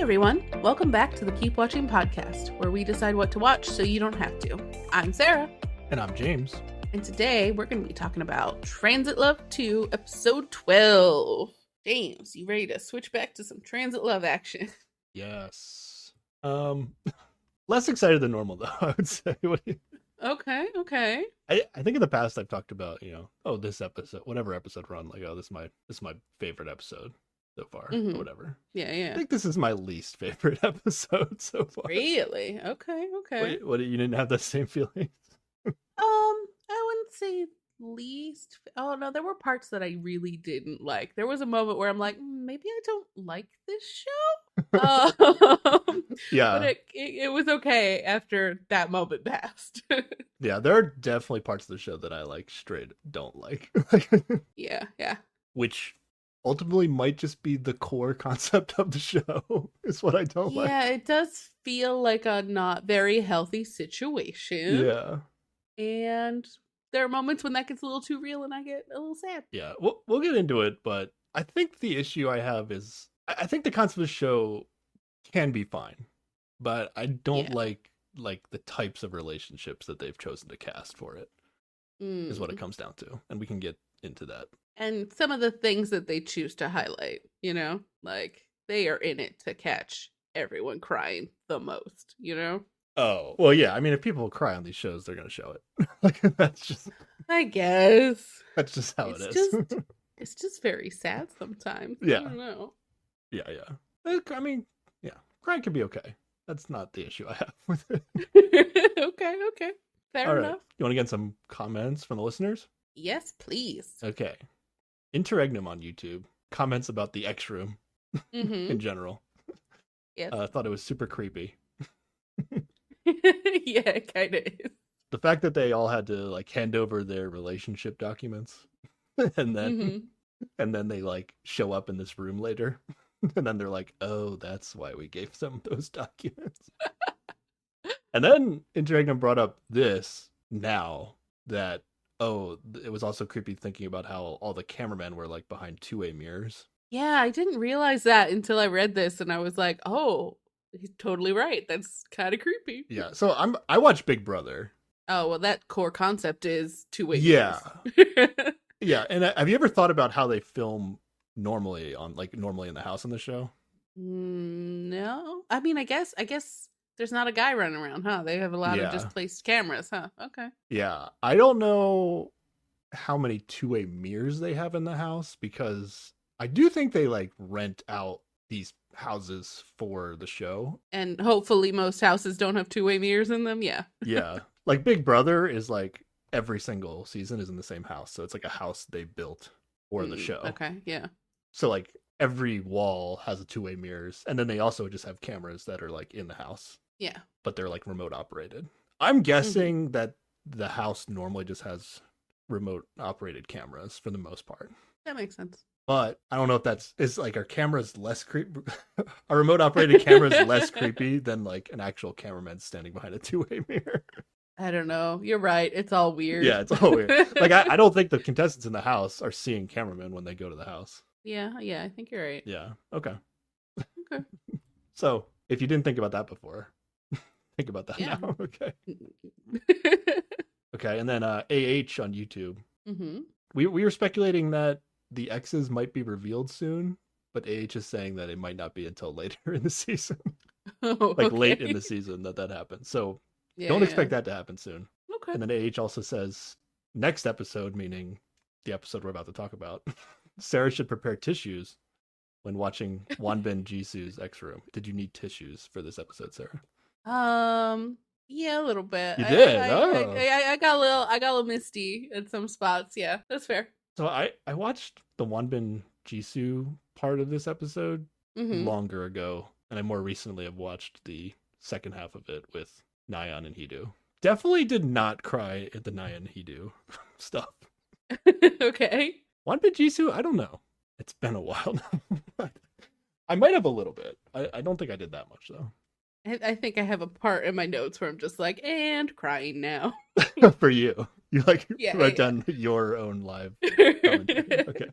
everyone, welcome back to the Keep Watching podcast, where we decide what to watch so you don't have to. I'm Sarah. And I'm James. And today we're going to be talking about Transit Love 2, episode 12. James, you ready to switch back to some Transit Love action? Yes. Less excited than normal, though, I would say. Okay. I think in the past I've talked about, this episode, whatever episode we're on, like, this is my favorite episode so far, or whatever. Yeah. I think this is my least favorite episode so far. Really? Okay. Wait, what, you didn't have that same feeling? I wouldn't say least. Oh no, there were parts that I really didn't like. There was a moment where I'm like, maybe I don't like this show. Yeah, but it was okay after that moment passed. Yeah, there are definitely parts of the show that I like straight don't like. Yeah. Which ultimately might just be the core concept of the show, is what I don't like. Yeah, it does feel like a not very healthy situation. Yeah. And there are moments when that gets a little too real and I get a little sad. Yeah, we'll get into it, but I think the issue I have is I think the concept of the show can be fine, but I don't like the types of relationships that they've chosen to cast for it. Is what it comes down to, and we can get into that. And some of the things that they choose to highlight, like they are in it to catch everyone crying the most, Oh, well, yeah. I mean, if people cry on these shows, they're going to show it. I guess. That's just how it is. It's just very sad sometimes. Yeah. I don't know. Yeah. I mean, yeah. Crying can be okay. That's not the issue I have with it. Okay. Fair All enough. right. You want to get some comments from the listeners? Yes, please. Okay. Interregnum on YouTube comments about the X Room in general. Yes. Thought it was super creepy. Yeah, it kind of is. The fact that they all had to like hand over their relationship documents and then they like show up in this room later and then they're like, oh, that's why we gave them those documents. And then Interregnum brought up this now that, it was also creepy thinking about how all the cameramen were like behind two-way mirrors. Yeah, I didn't realize that until I read this and I was like, oh, he's totally right. That's kind of creepy. Yeah, so I watch Big Brother. Oh, well, that core concept is two-way Yeah. mirrors. Yeah, and have you ever thought about how they film normally in the house on the show? No. I mean, I guess there's not a guy running around, huh? They have a lot of just placed cameras, huh? Okay. Yeah, I don't know how many two-way mirrors they have in the house because I do think they like rent out these houses for the show. And hopefully most houses don't have two-way mirrors in them. Yeah. Yeah. Like Big Brother is like every single season is in the same house. So it's like a house they built for the show. Okay. Yeah. So like every wall has a two-way mirrors. And then they also just have cameras that are like in the house. Yeah. But they're like remote operated. I'm guessing that the house normally just has remote operated cameras for the most part. That makes sense. But I don't know if is like, are cameras less creepy? Are remote operated cameras less creepy than like an actual cameraman standing behind a two-way mirror? I don't know. You're right. It's all weird. Yeah, it's all weird. Like I don't think the contestants in the house are seeing cameramen when they go to the house. Yeah, I think you're right. Yeah. Okay. Okay. So if you didn't think about that before, think about that now. Okay. Okay, and then AH on YouTube. We were speculating that the X's might be revealed soon, but AH is saying that it might not be until later in the season. Late in the season that happens. So don't expect that to happen soon. Okay. And then AH also says next episode, meaning the episode we're about to talk about, Sarah should prepare tissues when watching Wanbin Jisoo's X Room. Did you need tissues for this episode, Sarah? Yeah, a little bit. You did. I got a little misty at some spots. Yeah, that's fair. So I watched the Wanbin Jisoo part of this episode longer ago, and I more recently have watched the second half of it with Nayeon and Heedu. Definitely did not cry at the Nayeon and Heedu stuff. Okay. Wanbin Jisoo, I don't know. It's been a while now. I might have a little bit. I don't think I did that much though. I think I have a part in my notes where I'm just like, and crying now. For you. You write down your own live commentary. Okay.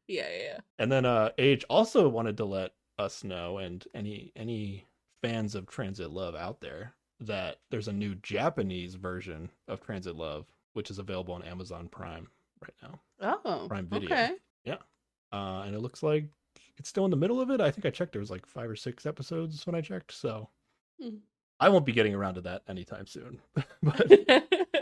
Yeah. And then AH also wanted to let us know, and any fans of Transit Love out there, that there's a new Japanese version of Transit Love, which is available on Amazon Prime right now. Oh, Prime Video. okay. Yeah. And it looks like it's still in the middle of it. I think I checked there was like 5 or 6 episodes when I checked, so I won't be getting around to that anytime soon. But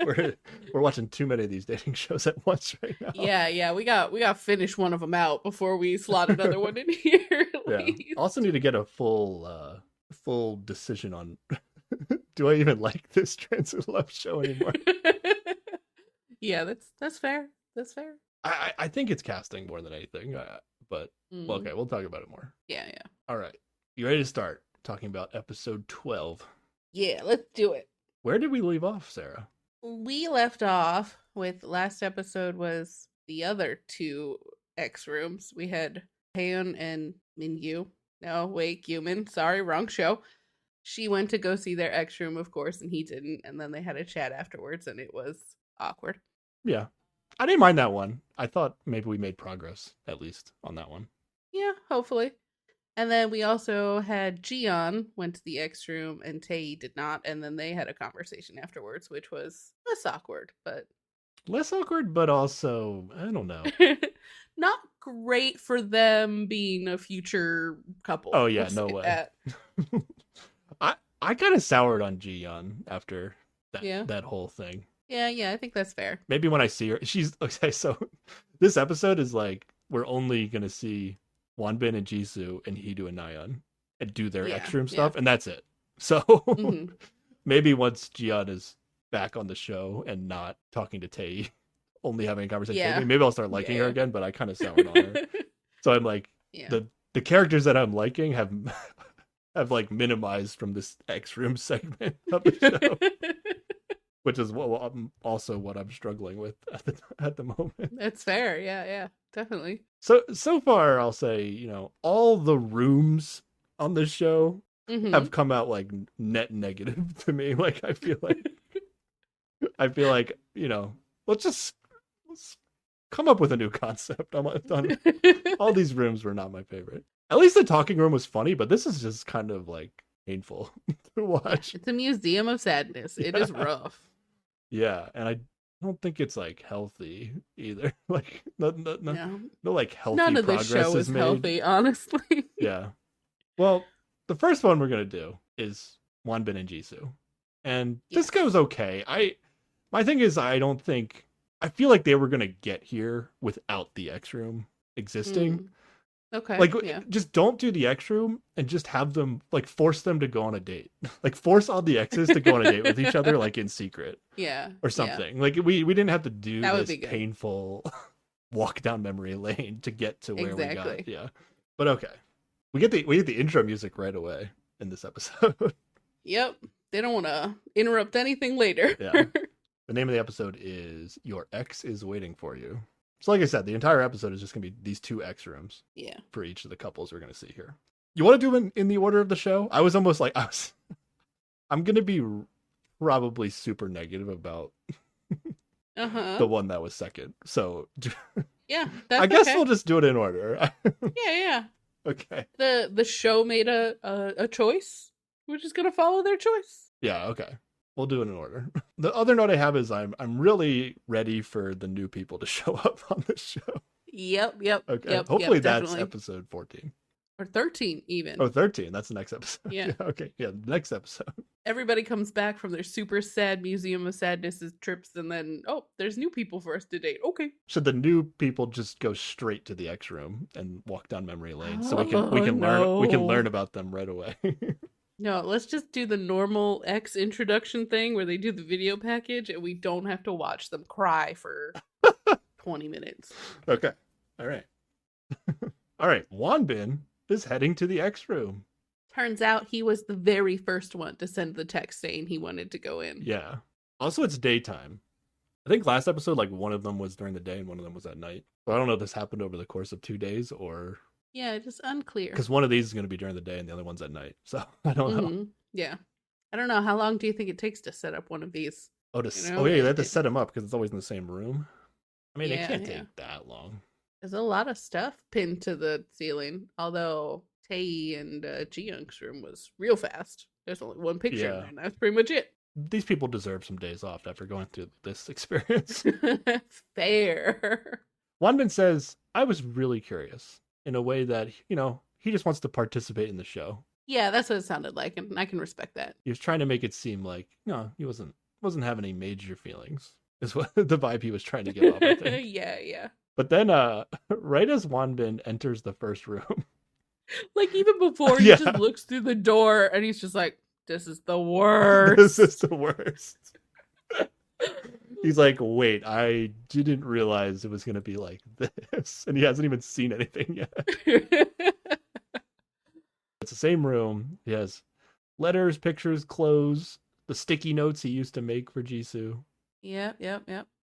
we're watching too many of these dating shows at once right now. Yeah, we got to finish one of them out before we slot another one in here. Yeah. Also need to get a full decision on do I even like this Transit Love show anymore? Yeah, that's fair. That's fair. I think it's casting more than anything, but well, okay, we'll talk about it more. Yeah. All right, you ready to start talking about episode 12? Yeah, let's do it. Where did we leave off, Sarah? We left off with last episode was the other 2 X rooms. We had Taeyeon and Mingyu. No, wait, Gyumin. Sorry, wrong show. She went to go see their X room, of course, and he didn't. And then they had a chat afterwards, and it was awkward. Yeah. I didn't mind that one. I thought maybe we made progress, at least, on that one. Yeah, hopefully. And then we also had Jiyeon went to the X room, and Tae did not. And then they had a conversation afterwards, which was less awkward, but... Less awkward, but also, I don't know. Not great for them being a future couple. Oh, yeah, no way. I kind of soured on Jiyeon after that whole thing. Yeah, I think that's fair. Maybe when I see her, she's okay. So this episode is like we're only gonna see Wanbin and Jisoo and Hidu and Nayeon and do their X room stuff, and that's it. So maybe once Jiyeon is back on the show and not talking to Tae, only having a conversation with me, maybe I'll start liking her again. But I kind of soured on her. So I'm like, the characters that I'm liking have like minimized from this X room segment of the show. Which is what I'm struggling with at the moment. That's fair. Yeah, definitely. So far, I'll say, all the rooms on this show have come out like net negative to me. Like I feel like let's come up with a new concept. I'm done. All these rooms were not my favorite. At least the talking room was funny, but this is just kind of like painful to watch. It's a museum of sadness. It is rough. Yeah, and I don't think it's like healthy either. Like no like healthy. None of progress this show is made. healthy, honestly. Yeah. Well, the first one we're gonna do is Wanbin and Jisoo, and this goes okay. My thing is I feel like they were gonna get here without the X room existing. Okay. Like, just don't do the X room and just have them, like, force them to go on a date. Like, force all the X's to go on a date with each other, like, in secret. Yeah. Or something. Yeah. Like, we didn't have to do this painful walk down memory lane to get to where we got. Yeah. But okay. We get the intro music right away in this episode. Yep. They don't want to interrupt anything later. Yeah. The name of the episode is Your Ex is Waiting for You. So like I said, the entire episode is just going to be these 2 X rooms for each of the couples we're going to see here. You want to do them in the order of the show? I was almost like, I'm going to be probably super negative about the one that was second. So yeah, I guess we'll just do it in order. Yeah. Okay. The show made a choice. We're just going to follow their choice. Yeah, okay. We'll do it in order. The other note I have is I'm really ready for the new people to show up on this show. Yep. Okay. Hopefully that's episode 14. Or 13 even. Oh, 13. That's the next episode. Yeah. Okay. Yeah, the next episode. Everybody comes back from their super sad Museum of Sadness trips, and then, there's new people for us to date. Okay. Should the new people just go straight to the X room and walk down memory lane so we can learn about them right away? No, let's just do the normal X introduction thing where they do the video package and we don't have to watch them cry for 20 minutes. Okay. All right. All right. Wanbin is heading to the X room. Turns out he was the very first one to send the text saying he wanted to go in. Yeah. Also, it's daytime. I think last episode, like, one of them was during the day and one of them was at night. But I don't know if this happened over the course of 2 days or... Yeah, just unclear. Because one of these is going to be during the day and the other one's at night. So I don't know. Yeah. I don't know. How long do you think it takes to set up one of these? Oh, they have to set them up because it's always in the same room. I mean, it can't take that long. There's a lot of stuff pinned to the ceiling. Although Tae and Ji-young's room was real fast. There's only one picture in Yeah. there, and that's pretty much it. These people deserve some days off after going through this experience. Fair. Wanbin says, I was really curious in a way that, he just wants to participate in the show. Yeah, that's what it sounded like, and I can respect that. He was trying to make it seem like, no, he wasn't having any major feelings, is what the vibe he was trying to give off, I think. Yeah. But then, right as Wanbin enters the first room, like even before he just looks through the door and he's just like, this is the worst. This is the worst. He's like, wait, I didn't realize it was going to be like this. And he hasn't even seen anything yet. It's the same room. He has letters, pictures, clothes, the sticky notes he used to make for Jisoo. Yep.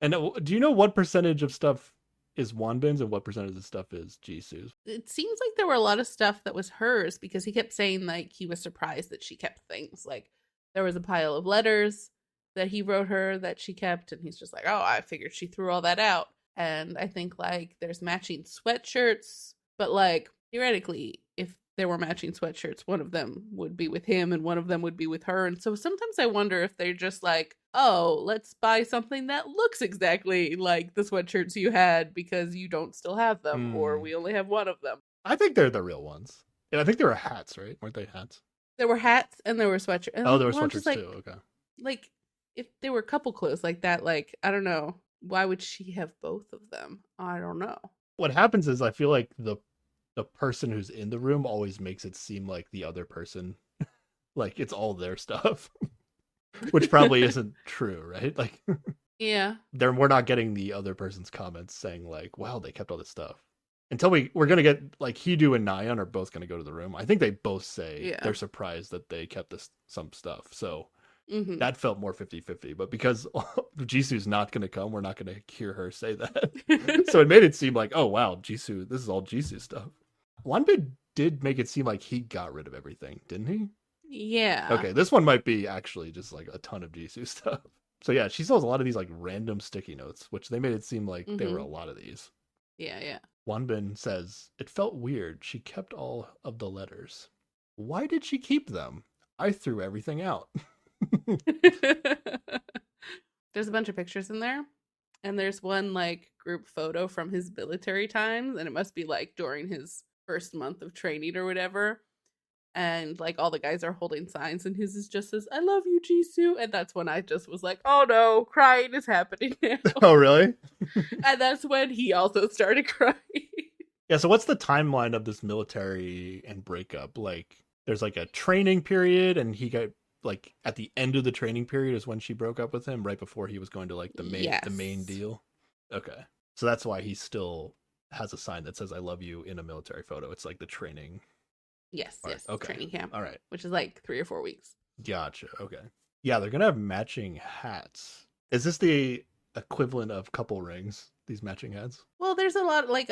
And do you know what percentage of stuff is Wanbin's and what percentage of stuff is Jisoo's? It seems like there were a lot of stuff that was hers because he kept saying like he was surprised that she kept things. Like there was a pile of letters that he wrote her that she kept, and he's just like, oh, I figured she threw all that out. And I think like there's matching sweatshirts, but like theoretically, if there were matching sweatshirts, one of them would be with him and one of them would be with her. And so sometimes I wonder if they're just like, oh, let's buy something that looks exactly like the sweatshirts you had because you don't still have them, or we only have one of them. I think they're the real ones. And I think they were hats, right? Weren't they hats? There were hats and there were sweatshirts. Oh, there were sweatshirts like, too. Okay. Like, if they were couple clothes like that, like, I don't know. Why would she have both of them? I don't know. What happens is I feel like the person who's in the room always makes it seem like the other person, like it's all their stuff, which probably isn't true, right? Like, yeah, we're not getting the other person's comments saying like, wow, they kept all this stuff. Until we're going to get like Hidu and Nayeon are both going to go to the room. I think they both say they're surprised that they kept some stuff. So that felt more 50-50, but because Jisoo's not going to come, we're not going to hear her say that. So it made it seem like, oh wow, Jisoo, this is all Jisoo stuff. Wanbin did make it seem like he got rid of everything, didn't he? Yeah. Okay, this one might be actually just like a ton of Jisoo stuff. So yeah, she sells a lot of these like random sticky notes, which they made it seem like there were a lot of these. Yeah. Wanbin says, it felt weird. She kept all of the letters. Why did she keep them? I threw everything out. There's a bunch of pictures in there, and there's one like group photo from his military times, and it must be like during his first month of training or whatever, and like all the guys are holding signs and his is just says, I love you, Jisoo. And that's when I just was like, oh no, crying is happening now. Oh really? And that's when he also started crying. Yeah, so what's the timeline of this military and breakup? Like there's like a training period, and he got like at the end of the training period is when she broke up with him, right before he was going to like the main deal. Okay. So that's why he still has a sign that says I love you in a military photo. It's like the training. Yes. Okay. Training camp. All right. Which is like 3 or 4 weeks. Gotcha. Okay. Yeah, they're gonna have matching hats. Is this the equivalent of couple rings, these matching hats? Well, there's a lot like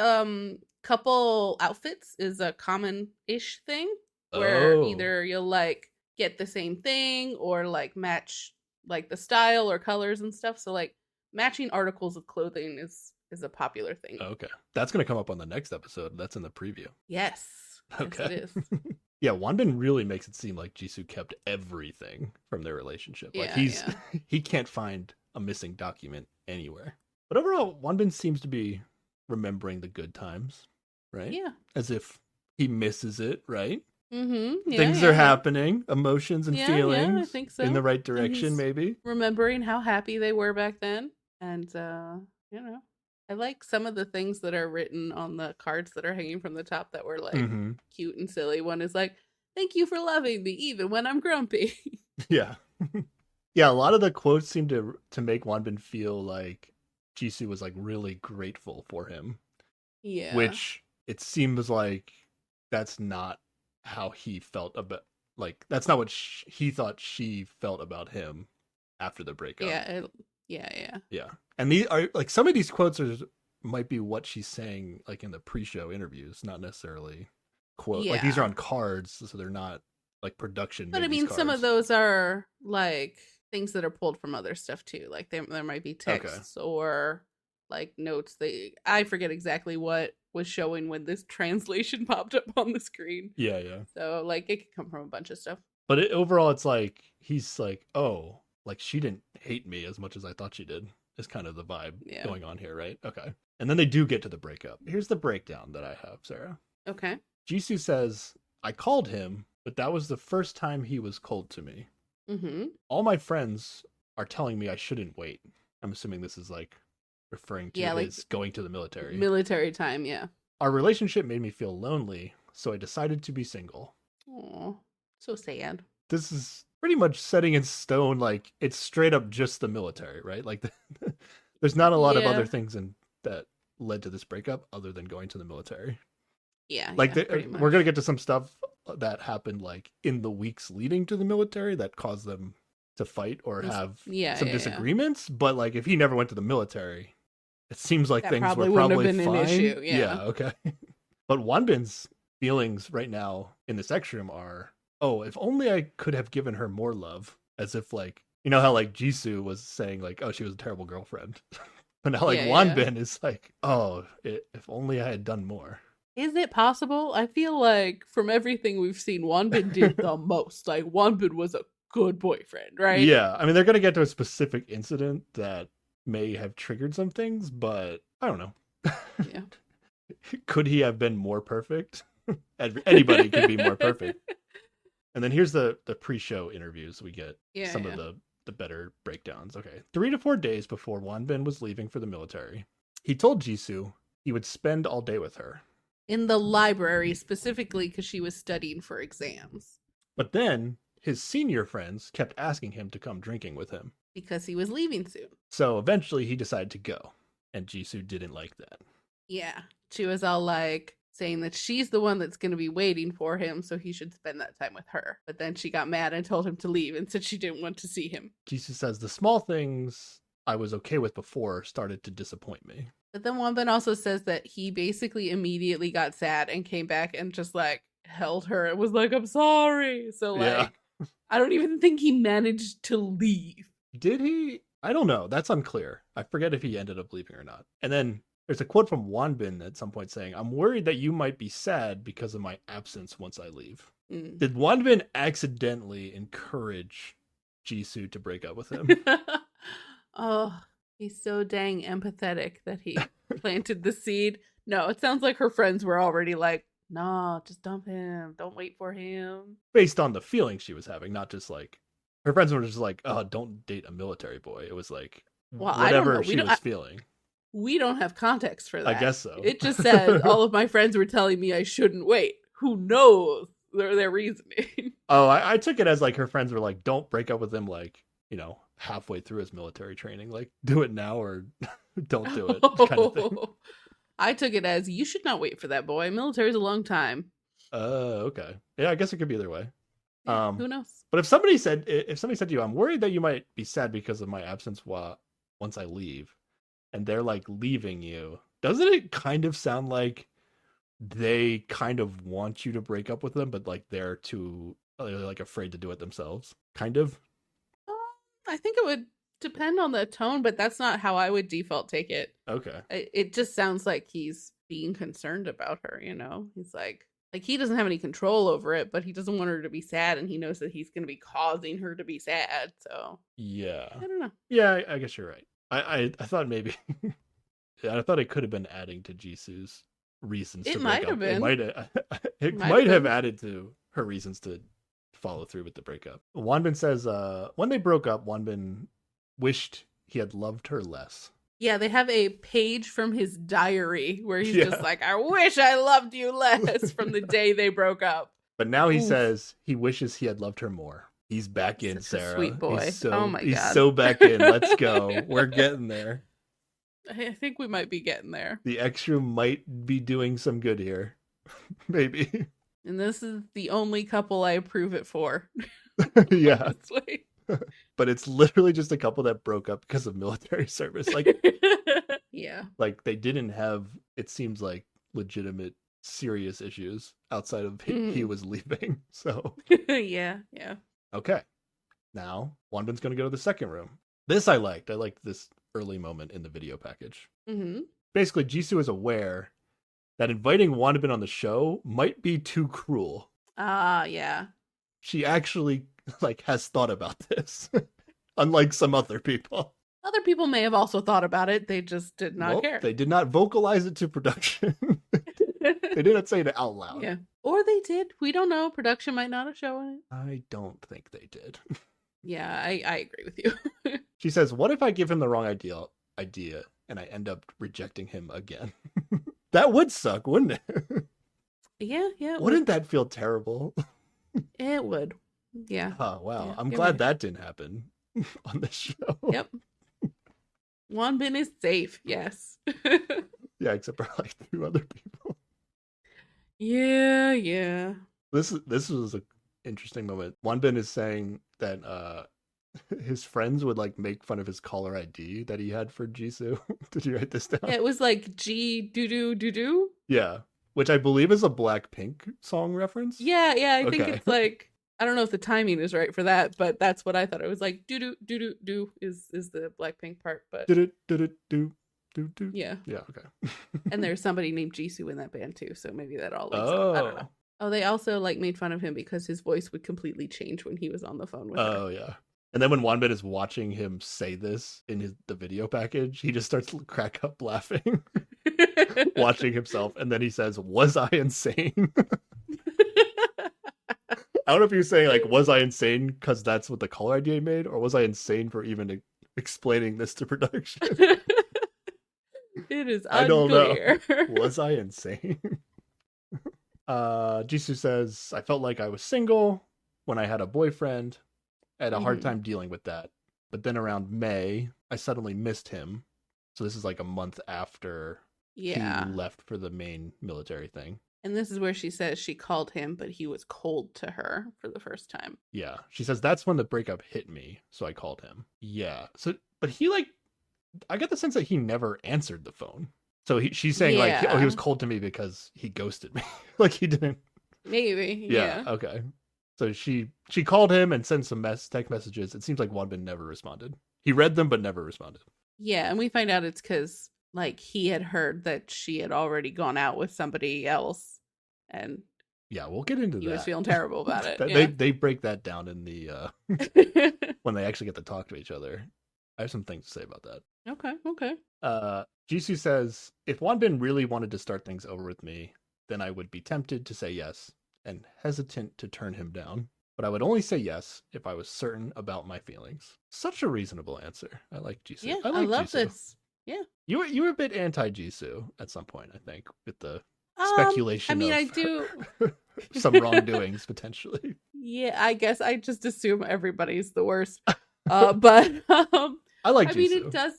couple outfits is a common-ish thing where either you'll like get the same thing or like match like the style or colors and stuff. So like matching articles of clothing is a popular thing. Okay. That's going to come up on the next episode. That's in the preview. Yes. Okay. Yes, it is. Yeah, Wanbin really makes it seem like Jisoo kept everything from their relationship. Like he can't find a missing document anywhere. But overall, Wanbin seems to be remembering the good times, right? Yeah. As if he misses it, right? Mm-hmm. Things are happening, emotions and feelings I think so. in the right direction, maybe. Remembering how happy they were back then. And, I like some of the things that are written on the cards that are hanging from the top that were like cute and silly. One is like, thank you for loving me even when I'm grumpy. Yeah. Yeah, a lot of the quotes seem to make Wanbin feel like Jisoo was like really grateful for him. Yeah. Which it seems like that's not how he felt about, like, that's not what he thought she felt about him after the breakup. Yeah. And these are like, some of these quotes might be what she's saying like in the pre-show interviews, not necessarily quote. Like these are on cards, so they're not like production. But I mean, some of those are like things that are pulled from other stuff too. Like there might be texts or like notes. I forget exactly what was showing when this translation popped up on the screen. Yeah, yeah. So like it could come from a bunch of stuff. But overall, it's like he's like, oh, like she didn't hate me as much as I thought she did. Is kind of the vibe going on here, right? Okay. And then they do get to the breakup. Here's the breakdown that I have, Sarah. Okay. Jisoo says, I called him, but that was the first time he was cold to me. Mm-hmm. All my friends are telling me I shouldn't wait. I'm assuming this is like referring to his going to the military. Military time, yeah. Our relationship made me feel lonely, so I decided to be single. Oh, so sad. This is pretty much setting in stone, like it's straight up just the military, right? Like there's not a lot of other things that led to this breakup other than going to the military. Yeah, like we're gonna get to some stuff that happened like in the weeks leading to the military that caused them to fight or have some disagreements. But like if he never went to the military, it seems like things were probably fine. An issue, yeah, okay. But Wonbin's feelings right now in this X room are, oh, if only I could have given her more love. As if like, you know how like Jisoo was saying like, oh, she was a terrible girlfriend. But now like Wonbin is like, oh, if only I had done more. Is it possible? I feel like from everything we've seen, Wonbin did the most. Like Wonbin was a good boyfriend, right? Yeah, I mean they're gonna get to a specific incident that may have triggered some things, but I don't know. Yeah. Could he have been more perfect? Anybody could be more perfect. And then here's the pre-show interviews. We get some of the better breakdowns. Okay. 3 to 4 days before Wonbin was leaving for the military, he told Jisoo he would spend all day with her. In the library, specifically because she was studying for exams. But then his senior friends kept asking him to come drinking with him. Because he was leaving soon. So eventually he decided to go. And Jisoo didn't like that. Yeah. She was all like saying that she's the one that's going to be waiting for him, so he should spend that time with her. But then she got mad and told him to leave and said she didn't want to see him. Jisoo says the small things I was okay with before started to disappoint me. But then Wonbin also says that he basically immediately got sad and came back and just like held her and was like, I'm sorry. So like, I don't even think he managed to leave. Did he? I don't know. That's unclear. I forget if he ended up leaving or not. And then there's a quote from Wonbin at some point saying, I'm worried that you might be sad because of my absence once I leave. Did Wonbin accidentally encourage Jisoo to break up with him? Oh, he's so dang empathetic that he planted the seed. No, it sounds like her friends were already like, no, just dump him. Don't wait for him. Based on the feelings she was having, not just like, her friends were just like, oh, don't date a military boy. It was like, whatever she was feeling. We don't have context for that. I guess so. It just says all of my friends were telling me I shouldn't wait. Who knows their reasoning? Oh, I took it as like her friends were like, don't break up with him like, you know, halfway through his military training. Like, do it now or don't do it kind of thing. I took it as you should not wait for that boy. Military's a long time. Okay. Yeah, I guess it could be either way. Yeah, who knows? But if somebody said to you, I'm worried that you might be sad because of my absence once I leave, and they're like leaving you, doesn't it kind of sound like they kind of want you to break up with them, but like they're like afraid to do it themselves? Kind of. I think it would depend on the tone, but that's not how I would default take it. Okay. It just sounds like he's being concerned about her, you know? He's like he doesn't have any control over it, but he doesn't want her to be sad, and he knows that he's going to be causing her to be sad, so. Yeah. I don't know. Yeah, I guess you're right. I thought maybe I thought it could have been adding to Jisoo's reasons to break up. It might have added to her reasons to follow through with the breakup. Wonbin says when they broke up, Wonbin wished he had loved her less. Yeah, they have a page from his diary where he's just like, I wish I loved you less from the day they broke up. But now he says he wishes he had loved her more. He's back in, Sarah. Sweet boy. Oh my God. He's so back in. Let's go. We're getting there. I think we might be getting there. The extra might be doing some good here. Maybe. And this is the only couple I approve it for. Yeah. But it's literally just a couple that broke up because of military service. Like, yeah. Like they didn't have, it seems like, legitimate serious issues outside of he was leaving. So yeah. Okay. Now Wonbin's gonna go to the second room. This I liked. I liked this early moment in the video package. Mm-hmm. Basically, Jisoo is aware that inviting Wanbin on the show might be too cruel. Ah, yeah. She actually like has thought about this, unlike some other people. Other people may have also thought about it. They just did not care. They did not vocalize it to production. They didn't say it out loud. Yeah. Or they did. We don't know. Production might not have shown it. I don't think they did. Yeah, I agree with you. She says, what if I give him the wrong idea and I end up rejecting him again? That would suck, wouldn't it? Yeah. Wouldn't that feel terrible? It would. Yeah. Oh, wow. Yeah, I'm you're glad right. that didn't happen on this show. Yep. Wanbin is safe. Yes. Yeah, except for like 2 other people. Yeah. This was an interesting moment. Wanbin is saying that his friends would like make fun of his caller ID that he had for Jisoo. Did you write this down? Yeah, it was like G doo doo doo doo. Yeah, which I believe is a Blackpink song reference. Yeah. I think Okay. it's like, I don't know if the timing is right for that, but that's what I thought. It was like doo doo doo doo doo is the Blackpink part, but Did it do. yeah. Yeah, okay. And there's somebody named Jisoo in that band too, so maybe that all links up. I don't know. Oh, they also like made fun of him because his voice would completely change when he was on the phone with her. Oh, yeah. And then when Wanbin is watching him say this in the video package, he just starts to crack up laughing, watching himself. And then he says, was I insane? I don't know if he was saying, like, was I insane because that's what the caller ID made? Or was I insane for even explaining this to production? It is unclear. I don't know. Was I insane? Jisoo says, I felt like I was single when I had a boyfriend. I had a hard time dealing with that. But then around May, I suddenly missed him. So this is like a month after he left for the main military thing. And this is where she says she called him, but he was cold to her for the first time. Yeah. She says, that's when the breakup hit me. So I called him. Yeah. So, but he like, I got the sense that he never answered the phone. So she's saying like, oh, he was cold to me because he ghosted me. Like he didn't. Maybe. Yeah. Okay. So she called him and sent some text messages. It seems like Wanbin never responded. He read them, but never responded. Yeah. And we find out it's because like he had heard that she had already gone out with somebody else. And yeah, we'll get into that. He was feeling terrible about it. They break that down in the when they actually get to talk to each other. I have some things to say about that. Okay. Jisoo says, if Wanbin really wanted to start things over with me, then I would be tempted to say yes and hesitant to turn him down. But I would only say yes if I was certain about my feelings. Such a reasonable answer. I like Jisoo. Yeah, I love Jisoo. this. Yeah. You were a bit anti Jisoo at some point, I think, with the speculation. I mean, of I do some wrongdoings potentially. Yeah, I guess I just assume everybody's the worst. But I like Jisoo. I mean, it does.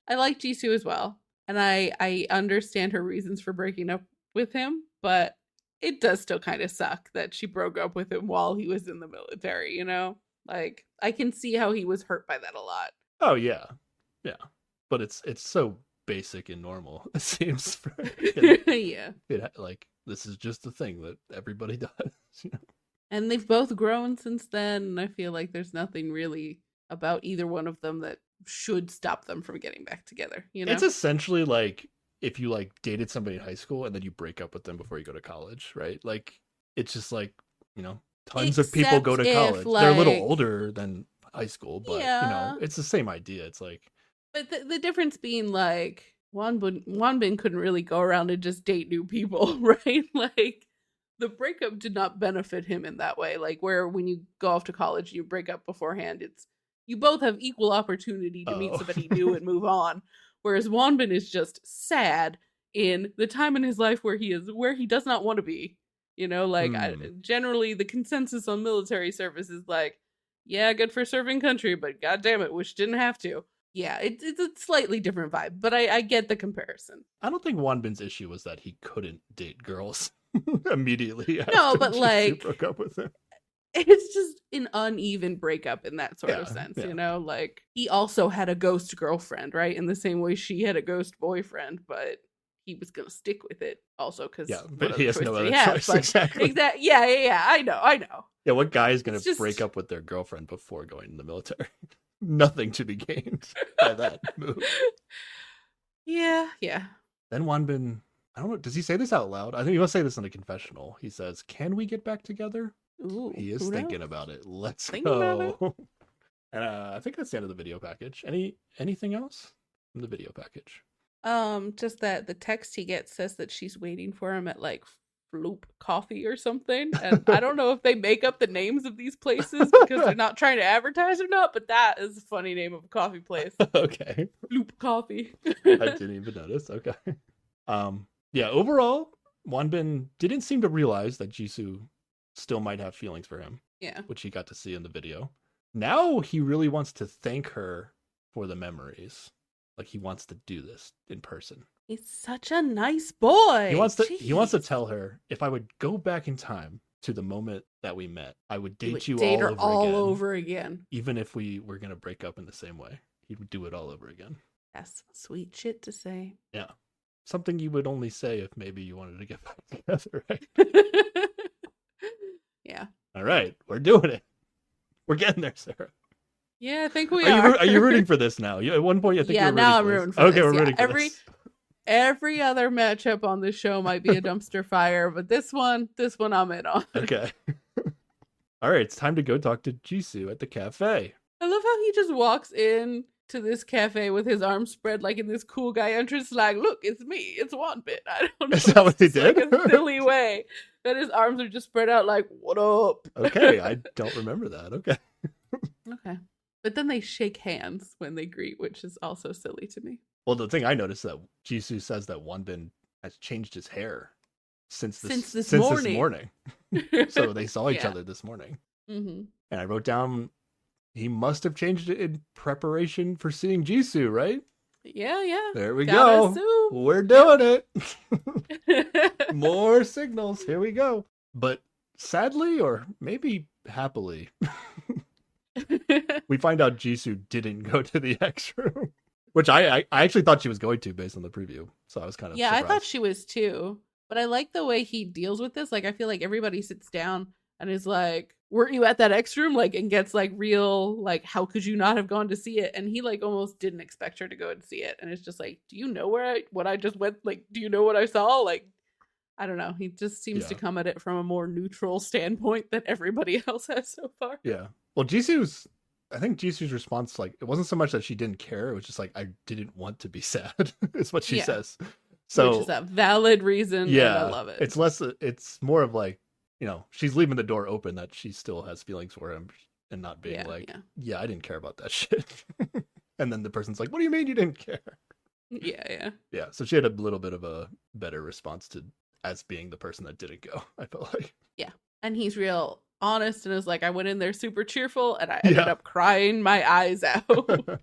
I like Jisoo as well, and I understand her reasons for breaking up with him, but it does still kind of suck that she broke up with him while he was in the military. You know, like I can see how he was hurt by that a lot. Oh yeah, but it's so basic and normal. It seems. Yeah. Like this is just a thing that everybody does. You know? And they've both grown since then, and I feel like there's nothing really about either one of them that should stop them from getting back together. You know, it's essentially like if you like dated somebody in high school and then you break up with them before you go to college, right? Like it's just like, you know, tons of people go to college. They're a little older than high school, but you know, it's the same idea. It's like, but the difference being like Wanbin couldn't really go around and just date new people, right? Like the breakup did not benefit him in that way. Like where when you go off to college, you break up beforehand. It's you both have equal opportunity to meet somebody new and move on. Whereas Wanbin is just sad in the time in his life where he does not want to be. You know, like generally the consensus on military service is like, yeah, good for serving country, but god damn it, wish didn't have to. Yeah, it's a slightly different vibe, but I get the comparison. I don't think Wanbin's issue was that he couldn't date girls immediately. No, but like broke up with him. It's just an uneven breakup in that sort of sense, you know? Like, he also had a ghost girlfriend, right? In the same way she had a ghost boyfriend, but he was going to stick with it also because... Yeah, but he has no other choice, exactly. Yeah, I know. Yeah, what guy is going to break up with their girlfriend before going to the military? nothing to be gained by that move. Yeah. Then Wanbin, I don't know, does he say this out loud? I think he must say this in a confessional. He says, "Can we get back together?" Ooh, He is thinking about it. Let's Thinking about go. And I think that's the end of the video package. Anything else from the video package? Just that the text he gets says that she's waiting for him at like Floop Coffee or something. And I don't know if they make up the names of these places because they're not trying to advertise or not, but that is a funny name of a coffee place. Okay. Floop Coffee. I didn't even notice. Okay. Yeah, overall, Wanbin didn't seem to realize that Jisoo still might have feelings for him. Yeah. Which he got to see in the video. Now he really wants to thank her for the memories. Like he wants to do this in person. He's such a nice boy. He wants to tell her, if I would go back in time to the moment that we met, I would date you all over again. Even if we were going to break up in the same way. He would do it all over again. That's sweet shit to say. Yeah. Something you would only say if maybe you wanted to get back together, right? Yeah. All right. We're doing it. We're getting there, Sarah. Yeah, I think we are. Are you rooting for this now? At one point, I think now I'm rooting for this. Okay, we're rooting for this. Every other matchup on this show might be a dumpster fire, but this one I'm in on. Okay. All right, it's time to go talk to Jisoo at the cafe. I love how he just walks in to this cafe with his arms spread like in this cool guy entrance, like, look, it's me, it's Wanbin. I don't know. Is that what he did? Like a silly way that his arms are just spread out like, what up? Okay, I don't remember that. Okay. Okay. But then they shake hands when they greet, which is also silly to me. Well, the thing I noticed that Jisoo says that Wanbin has changed his hair since this morning. So they saw each other this morning. Mm-hmm. And I wrote down, he must have changed it in preparation for seeing Jisoo, right? Yeah. There we go. Assume. We're doing it. More signals. Here we go. But sadly, or maybe happily, we find out Jisoo didn't go to the X room, which I actually thought she was going to based on the preview. So I was kind of surprised. I thought she was too. But I like the way he deals with this. Like, I feel like everybody sits down and is like, weren't you at that X room? Like, and gets like real, like, how could you not have gone to see it? And he like almost didn't expect her to go and see it. And it's just like, do you know what I just went? Like, do you know what I saw? Like, I don't know. He just seems to come at it from a more neutral standpoint than everybody else has so far. Yeah. Well, I think Jisoo's response, like, it wasn't so much that she didn't care. It was just like, I didn't want to be sad, is what she says. So, which is a valid reason. Yeah. And I love it. It's more of like, you know, she's leaving the door open that she still has feelings for him and not being I didn't care about that shit. And then the person's like, what do you mean you didn't care? Yeah. Yeah. So she had a little bit of a better response to as being the person that didn't go, I felt like. Yeah. And he's real honest and is like, I went in there super cheerful and I ended up crying my eyes out.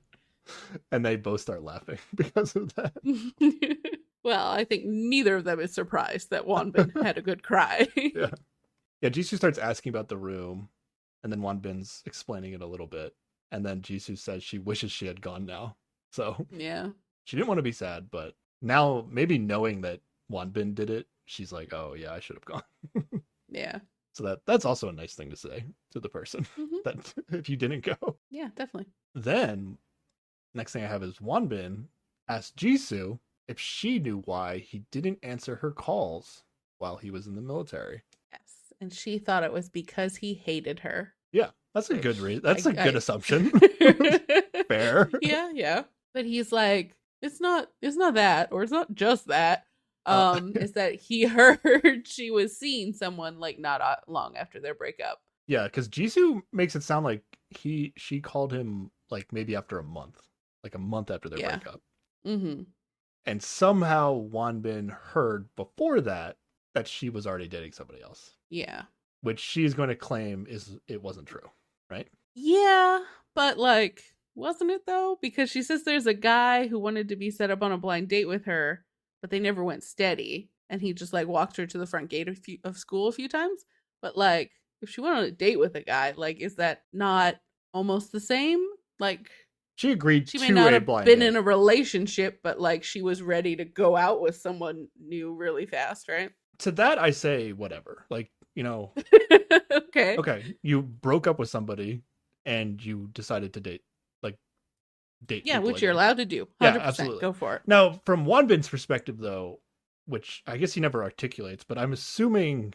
And they both start laughing because of that. Well, I think neither of them is surprised that Wanbin had a good cry. Yeah, Jisoo starts asking about the room, and then Wanbin's explaining it a little bit. And then Jisoo says she wishes she had gone now. So yeah, she didn't want to be sad, but now maybe knowing that Wanbin did it, she's like, oh yeah, I should have gone. Yeah. So that's also a nice thing to say to the person, that if you didn't go. Yeah, definitely. Then, next thing I have is Wanbin asked Jisoo if she knew why he didn't answer her calls while he was in the military. Yes, and she thought it was because he hated her. Yeah, that's a good reason. That's a good assumption. Fair. Yeah. But he's like, it's not that, or it's not just that. Is that he heard she was seeing someone like not long after their breakup. Yeah, because Jisoo makes it sound like she called him like maybe after a month after their breakup. Mm-hmm. And somehow Wanbin heard before that she was already dating somebody else. Yeah. Which she's going to claim it wasn't true, right? Yeah, but like, wasn't it though? Because she says there's a guy who wanted to be set up on a blind date with her, but they never went steady. And he just like walked her to the front gate of school a few times. But like, if she went on a date with a guy, like, is that not almost the same? Like, she agreed she may not have been in a relationship, but like she was ready to go out with someone new really fast, right? To that I say whatever. Like, you know, okay, you broke up with somebody and you decided to date. Like, date Yeah, people which you're again. allowed to do. 100%. Yeah, absolutely. Go for it. Now, from Wanbin's perspective, though, which I guess he never articulates, but I'm assuming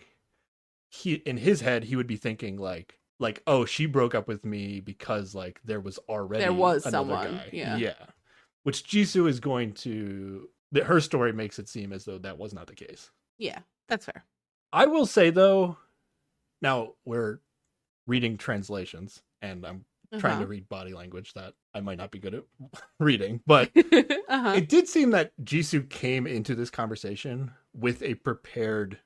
in his head he would be thinking like, oh, she broke up with me because like there was already another someone guy. Yeah, which Jisoo is going to, that her story makes it seem as though that was not the case. Yeah, that's fair. I will say though, now we're reading translations and I'm trying to read body language that I might not be good at reading, but it did seem that Jisoo came into this conversation with a prepared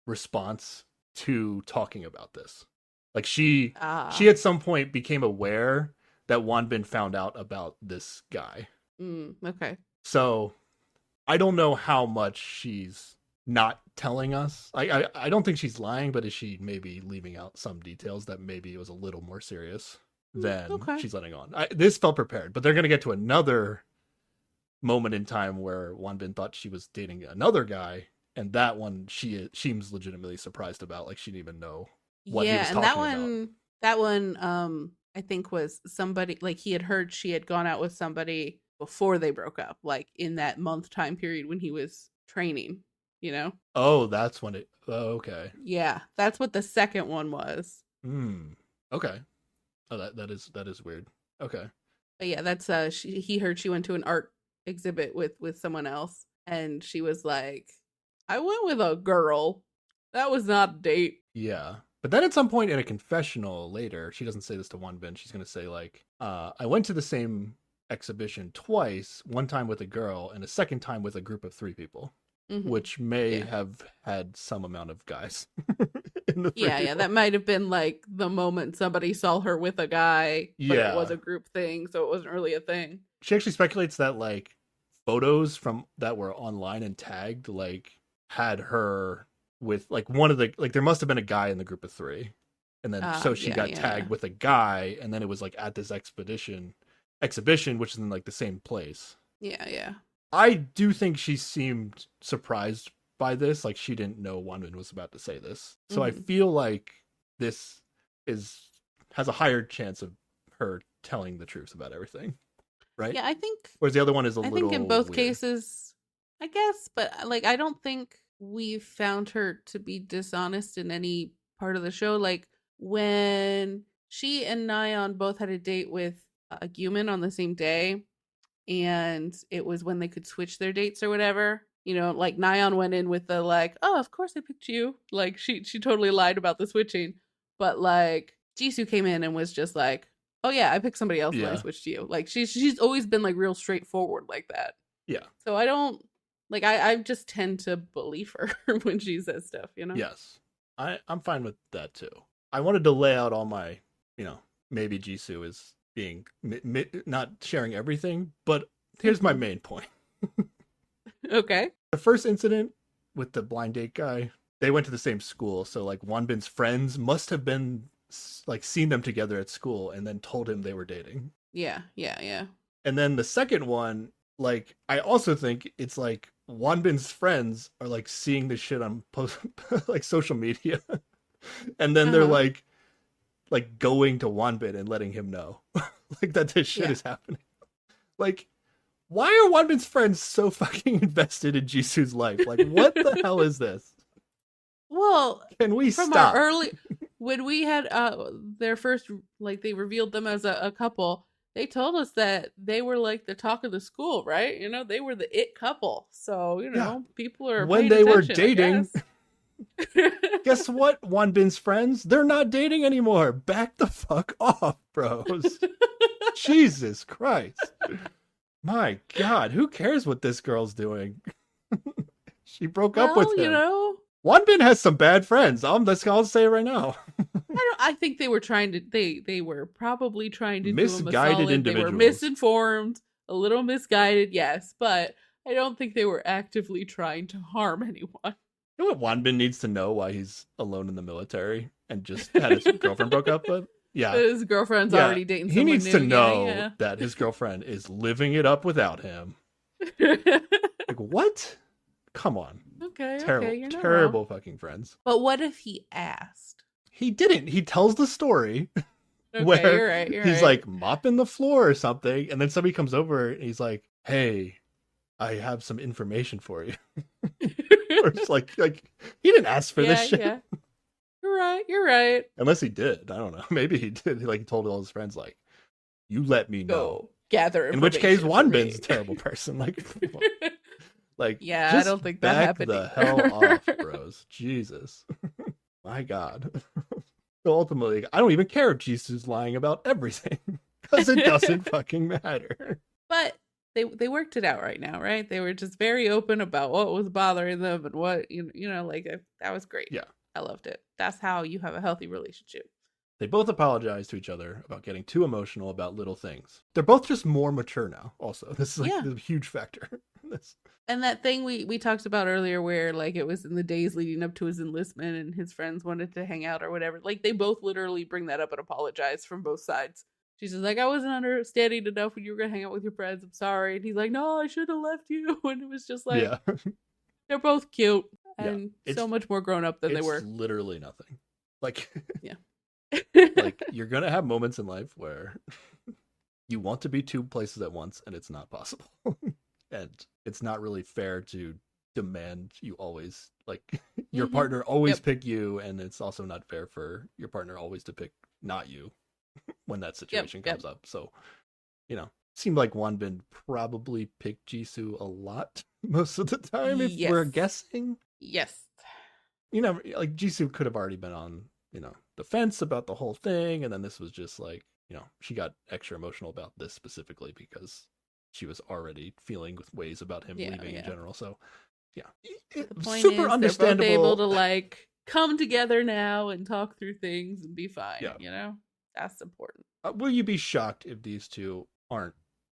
response to talking about this. Like she at some point became aware that Wanbin found out about this guy. Okay. So I don't know how much she's not telling us. I don't think she's lying, but is she maybe leaving out some details that maybe it was a little more serious than she's letting on? This felt prepared, but they're going to get to another moment in time where Wanbin thought she was dating another guy, and that one she seems legitimately surprised about. Like she didn't even know what he was talking about. That one, I think was somebody, like he had heard she had gone out with somebody before they broke up, like in that month time period when he was training, you know? Oh, that's when it, okay. Yeah, that's what the second one was. Okay. Oh, that is weird. Okay. But yeah, that's he heard she went to an art exhibit with someone else, and she was like, I went with a girl. That was not a date. Yeah. But then at some point in a confessional later, she doesn't say this to Wanbin. She's going to say like, I went to the same exhibition twice, one time with a girl and a second time with a group of 3 people, which may have had some amount of guys. Yeah, that might have been like the moment somebody saw her with a guy, but it was a group thing, so it wasn't really a thing. She actually speculates that like photos from that were online and tagged like had her with like one of the, like there must have been a guy in the group of 3, and then so she got tagged with a guy, and then it was like at this exhibition, which is in like the same place. Yeah. I do think she seemed surprised by this, like she didn't know Wanbin was about to say this. So I feel like this has a higher chance of her telling the truth about everything, right? Yeah, I think. Whereas the other one is I think in both cases, I guess, but like I don't think we've found her to be dishonest in any part of the show. Like when she and Nyan both had a date with a Guman on the same day, and it was when they could switch their dates or whatever. You know, like Nyan went in with the like, oh, of course I picked you. Like she totally lied about the switching. But like Jisoo came in and was just like, oh yeah, I picked somebody else when I switched to you. Like she's always been like real straightforward like that. Yeah. So I don't like I just tend to believe her when she says stuff, you know? Yes. I'm fine with that too. I wanted to lay out all my, maybe Jisoo is being not sharing everything, but here's my main point. Okay. The first incident with the blind date guy, they went to the same school, so like Wanbin's friends must have been like seen them together at school and then told him they were dating. Yeah. And then the second one, like I also think it's like Wanbin's friends are like seeing this shit on like social media, and then they're like going to Wanbin and letting him know like that this shit is happening. Like, why are Wanbin's friends so fucking invested in Jisoo's life? Like, what the hell is this? Well, can we from stop? Our early, when we had their first, like they revealed them as a couple, they told us that they were like the talk of the school, right? You know, they were the it couple. So, people are when they were dating. Guess what, Wanbin's friends? They're not dating anymore. Back the fuck off, bros. Jesus Christ. My God, who cares what this girl's doing? She broke up with him. Wanbin has some bad friends. I'll say it right now. I think they were trying to. They were probably trying to misguided do him a solid. Individuals. They were misinformed, a little misguided, yes, but I don't think they were actively trying to harm anyone. You know what Wanbin needs to know why he's alone in the military and just had his girlfriend broke up with? Yeah. His girlfriend's already dating someone new. He needs new. to know that his girlfriend is living it up without him. Like, what? Come on. Okay. Terrible fucking friends. But what if he asked? He didn't. He tells the story. Okay, where you're right. You're he's right. like mopping the floor or something, and then somebody comes over and he's like, "Hey, I have some information for you." Or it's like he didn't ask for this Yeah, shit. yeah. You're right. You're right. Unless he did. I don't know. Maybe he did. Like he told all his friends, like, "You let me know." Go gather In which case, information for Wanbin's me. a terrible person. Like Yeah, I just don't think that back happened the either. hell off, bros. Jesus, my God. So ultimately, I don't even care if Jisoo's lying about everything because it doesn't fucking matter. But they worked it out right now, right? They were just very open about what was bothering them and what like that was great. Yeah. I loved it. That's how you have a healthy relationship. They both apologize to each other about getting too emotional about little things. They're both just more mature now. Also, this is like Yeah. the huge factor. This. And that thing we talked about earlier where like it was in the days leading up to his enlistment and his friends wanted to hang out or whatever. Like they both literally bring that up and apologize from both sides. She's just like, I wasn't understanding enough when you were gonna hang out with your friends. I'm sorry. And he's like, no, I should have left you. And it was just like, Yeah. they're both cute Yeah. and It's- so much more grown up than they It's were. literally nothing. Like, Yeah. like you're gonna have moments in life where you want to be two places at once and it's not possible. And it's not really fair to demand you always like your Mhm. partner always Yep. pick you, and it's also not fair for your partner always to pick not you when that situation comes up. So, seemed like Wanbin probably picked Jisoo a lot most of the time if we're Yes. guessing. Yes. Like Jisoo could have already been on, the fence about the whole thing, and then this was just like, she got extra emotional about this specifically because she was already feeling ways about him leaving in general. So, yeah, The point super is, understandable. they're both able to like come together now and talk through things and be fine. Yeah. That's important. Will you be shocked if these two aren't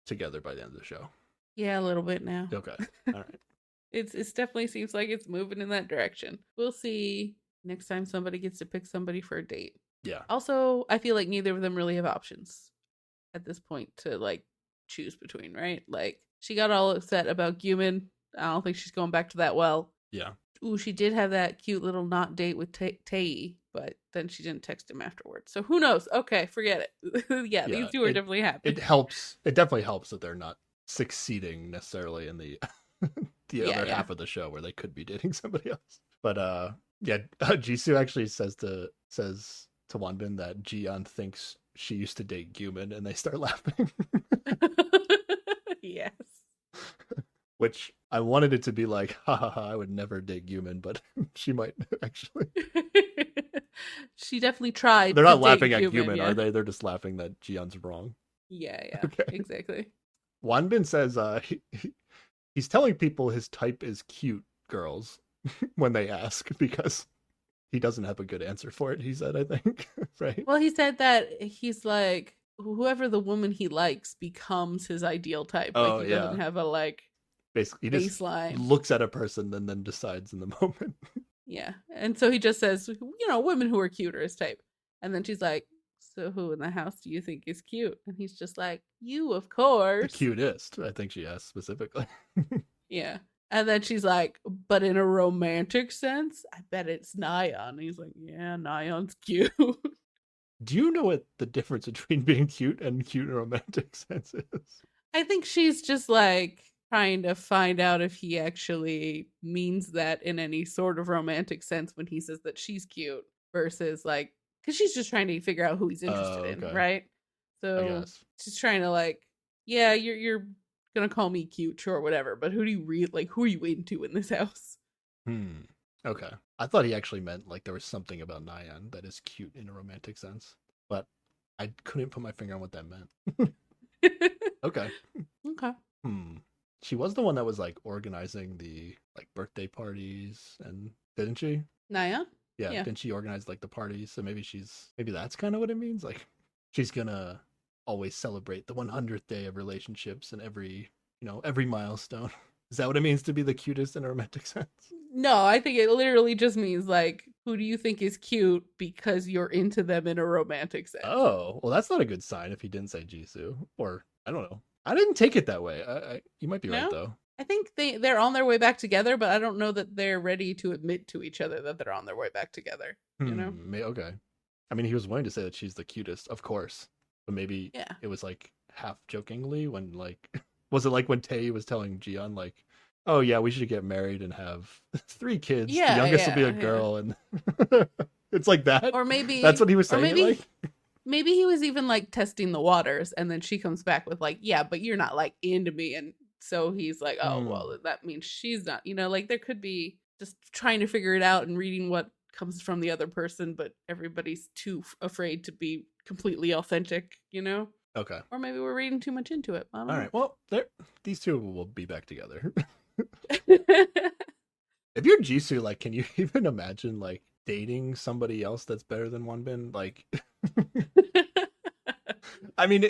together by the end of the show? Yeah, a little bit now. Okay, all right. It's definitely seems like it's moving in that direction. We'll see next time somebody gets to pick somebody for a date. Yeah. Also, I feel like neither of them really have options at this point to like choose between, right? Like she got all upset about Guman. I don't think she's going back to that well. Yeah. Ooh, she did have that cute little not date with Tae, but then she didn't text him afterwards. So who knows? Okay, forget it. yeah, these two are definitely happy. It helps. It definitely helps that they're not succeeding necessarily in the other half of the show where they could be dating somebody else. But Jisoo actually says to Wanbin that Jiyeon thinks she used to date Guman, and they start laughing. Yes. Which I wanted it to be like, ha ha ha, I would never date Guman, but she might actually. She definitely tried. They're not laughing at Guman, are they? They're just laughing that Jiyeon's wrong. Yeah, Okay. Exactly. Wanbin says he's telling people his type is cute girls when they ask because he doesn't have a good answer for it, he said, I think. Right? Well, he said that he's like, whoever the woman he likes becomes his ideal type. Oh, like he doesn't have a basically he just baseline. looks at a person and then decides in the moment. Yeah. And so he just says, women who are cute are his type. And then she's like, so who in the house do you think is cute? And he's just like, you, of course. The cutest, I think she asked specifically. Yeah. And then she's like, but in a romantic sense, I bet it's Nayeon. And he's like, yeah, Nayeon's cute. Do you know what the difference between being cute and cute in a romantic sense is? I think she's just like trying to find out if he actually means that in any sort of romantic sense when he says that she's cute versus like, because she's just trying to figure out who he's interested in, right? So she's trying to like, yeah, you're gonna call me cute, sure, whatever, but who do you who are you into in this house? Okay. I thought he actually meant like there was something about Nayeon that is cute in a romantic sense, but I couldn't put my finger on what that meant. Okay. She was the one that was like organizing the like birthday parties, and didn't she? Nayeon? Yeah, didn't she organize like the parties? So maybe that's kind of what it means. Like she's gonna always celebrate the 100th day of relationships and every milestone. Is that what it means to be the cutest in a romantic sense? No, I think it literally just means like, who do you think is cute because you're into them in a romantic sense? Oh, well, that's not a good sign if he didn't say Jisoo. Or I don't know. I didn't take it that way. You might be right though. I think they're on their way back together, but I don't know that they're ready to admit to each other that they're on their way back together. Okay. I mean, he was willing to say that she's the cutest, of course, but maybe Yeah. it was like half jokingly when like, was it like when Tay was telling Jian like, oh yeah, we should get married and have 3 kids. The Yeah, youngest will be a yeah. girl, and it's like that. Or maybe That's what he was or saying. maybe Like, maybe he was even like testing the waters, and then she comes back with like, yeah, but you're not like into me, and so he's like, oh well, that means she's not. Like there could be just trying to figure it out and reading what comes from the other person, but everybody's too afraid to be completely authentic. okay, Or maybe we're reading too much into it. I don't all right. Well, these two will be back together. know. If you're Jisoo, like, can you even imagine like dating somebody else that's better than Wonbin? Like, I mean,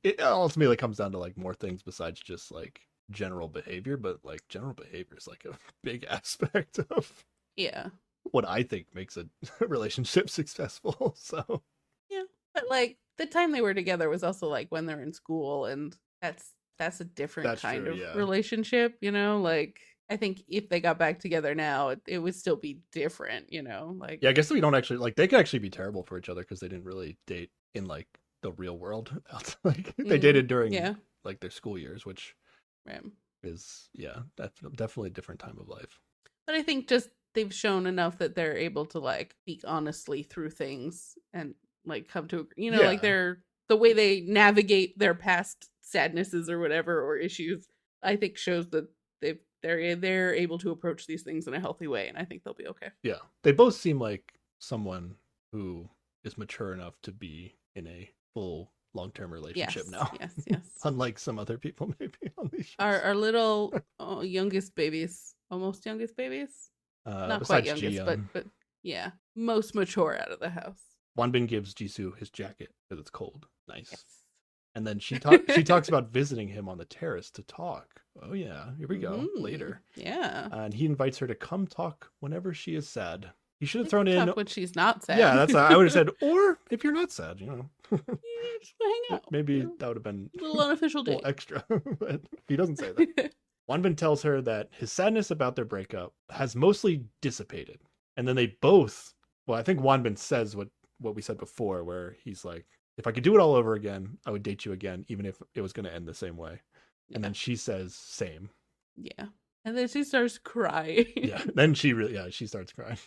it ultimately comes down to like more things besides just like general behavior, but like general behavior is like a big aspect of Yeah. what I think makes a relationship successful. So Yeah. But like the time they were together was also like when they're in school, and that's a different That's kind true, of yeah. relationship, like I think if they got back together now, it would still be different, like yeah, I guess we don't actually like they could actually be terrible for each other because they didn't really date in like the real world. Like they dated during yeah. like their school years, which Right. is that's definitely a different time of life. But I think just they've shown enough that they're able to like speak honestly through things and like come to like Yeah. they're the way they navigate their past sadnesses or whatever or issues, I think shows that they're able to approach these things in a healthy way, and I think they'll be okay. Yeah, they both seem like someone who is mature enough to be in a full long-term relationship now. Yes. Unlike some other people maybe on these shows. Our little youngest babies, almost youngest babies, not quite besides youngest, Jiyeon. but yeah, most mature out of the house. Wonbin gives Jisoo his jacket because it's cold. Nice. Yes. And then she talks about visiting him on the terrace to talk. Oh yeah, here we go. Later. Yeah. And he invites her to come talk whenever she is sad. He should have They thrown can in talk when she's not sad. Yeah, I would have said, or if you're not sad, Yeah, just hang out. Maybe that would have been A little unofficial a little date. extra. But he doesn't say that. Wonbin tells her that his sadness about their breakup has mostly dissipated. And then they both, well, I think Wonbin says what we said before, where he's like, if I could do it all over again, I would date you again, even if it was going to end the same way. And then she says, same. Yeah. And then she starts crying. Yeah. Then she starts crying.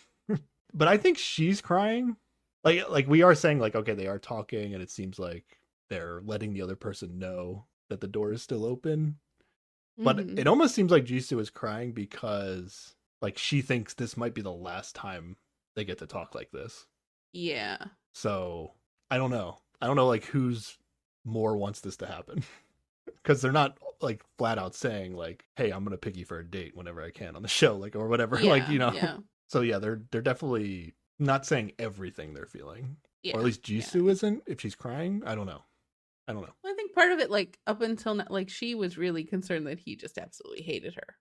But I think she's crying. Like we are saying, like, okay, they are talking, and it seems like they're letting the other person know that the door is still open. But it almost seems like Jisoo is crying because like she thinks this might be the last time they get to talk like this. Yeah. So I don't know like who's more wants this to happen. Because they're not like flat out saying like, hey, I'm gonna pick you for a date whenever I can on the show, like, or whatever. Yeah, like, Yeah. So yeah, they're definitely not saying everything they're feeling. Yeah. Or at least Jisoo isn't. If she's crying, I don't know. I think part of it, like up until now, like she was really concerned that he just absolutely hated her,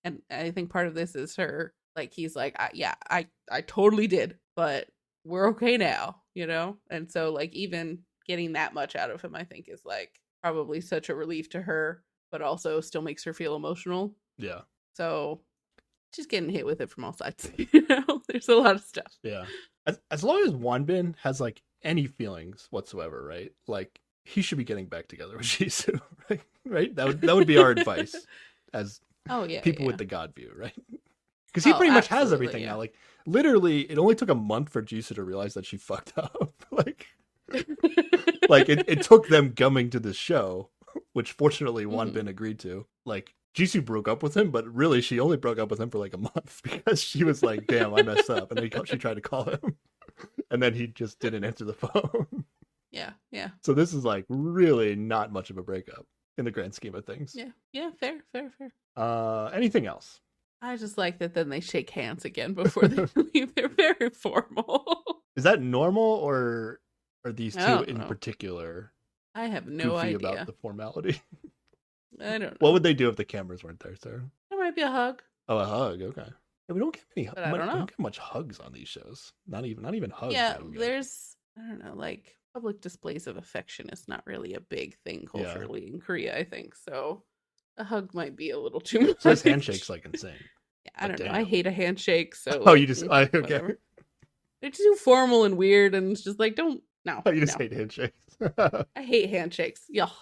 and I think part of this is her, like he's like, I totally did, but we're okay now, and so like even getting that much out of him, I think is like probably such a relief to her, but also still makes her feel emotional. Yeah. So she's getting hit with it from all sides. There's a lot of stuff. Yeah. As long as Wonbin has like any feelings whatsoever, right? Like he should be getting back together with Jisoo, right? Right? That would be our advice as people with the God view, right? Because he pretty much has everything now. Like literally, it only took a month for Jisoo to realize that she fucked up. like it took them coming to this show, which fortunately Wonbin agreed to. Like Jisoo broke up with him, but really she only broke up with him for like a month because she was like, damn, I messed up. And then she tried to call him. And then he just didn't answer the phone. Yeah. So this is like really not much of a breakup in the grand scheme of things. Yeah, fair. Anything else? I just like that then they shake hands again before they leave. They're very formal. Is that normal, or are these two in know. particular I have no goofy idea about the formality? I don't know. What would they do if the cameras weren't there, Sarah? There might be a hug. Oh, a hug. Okay. Yeah, we don't get But I don't we know. don't get much hugs on these shows. Not even hugs. Yeah, I don't get. there's, I don't know, like public displays of affection is not really a big thing culturally in Korea, I think. So a hug might be a little too much. So this handshake's like insane. Yeah, I don't know. damn. I hate a handshake. So Oh, you just okay. whatever. They're too formal and weird, and it's just like, don't. No. You just no. hate handshakes. I hate handshakes. Yuck.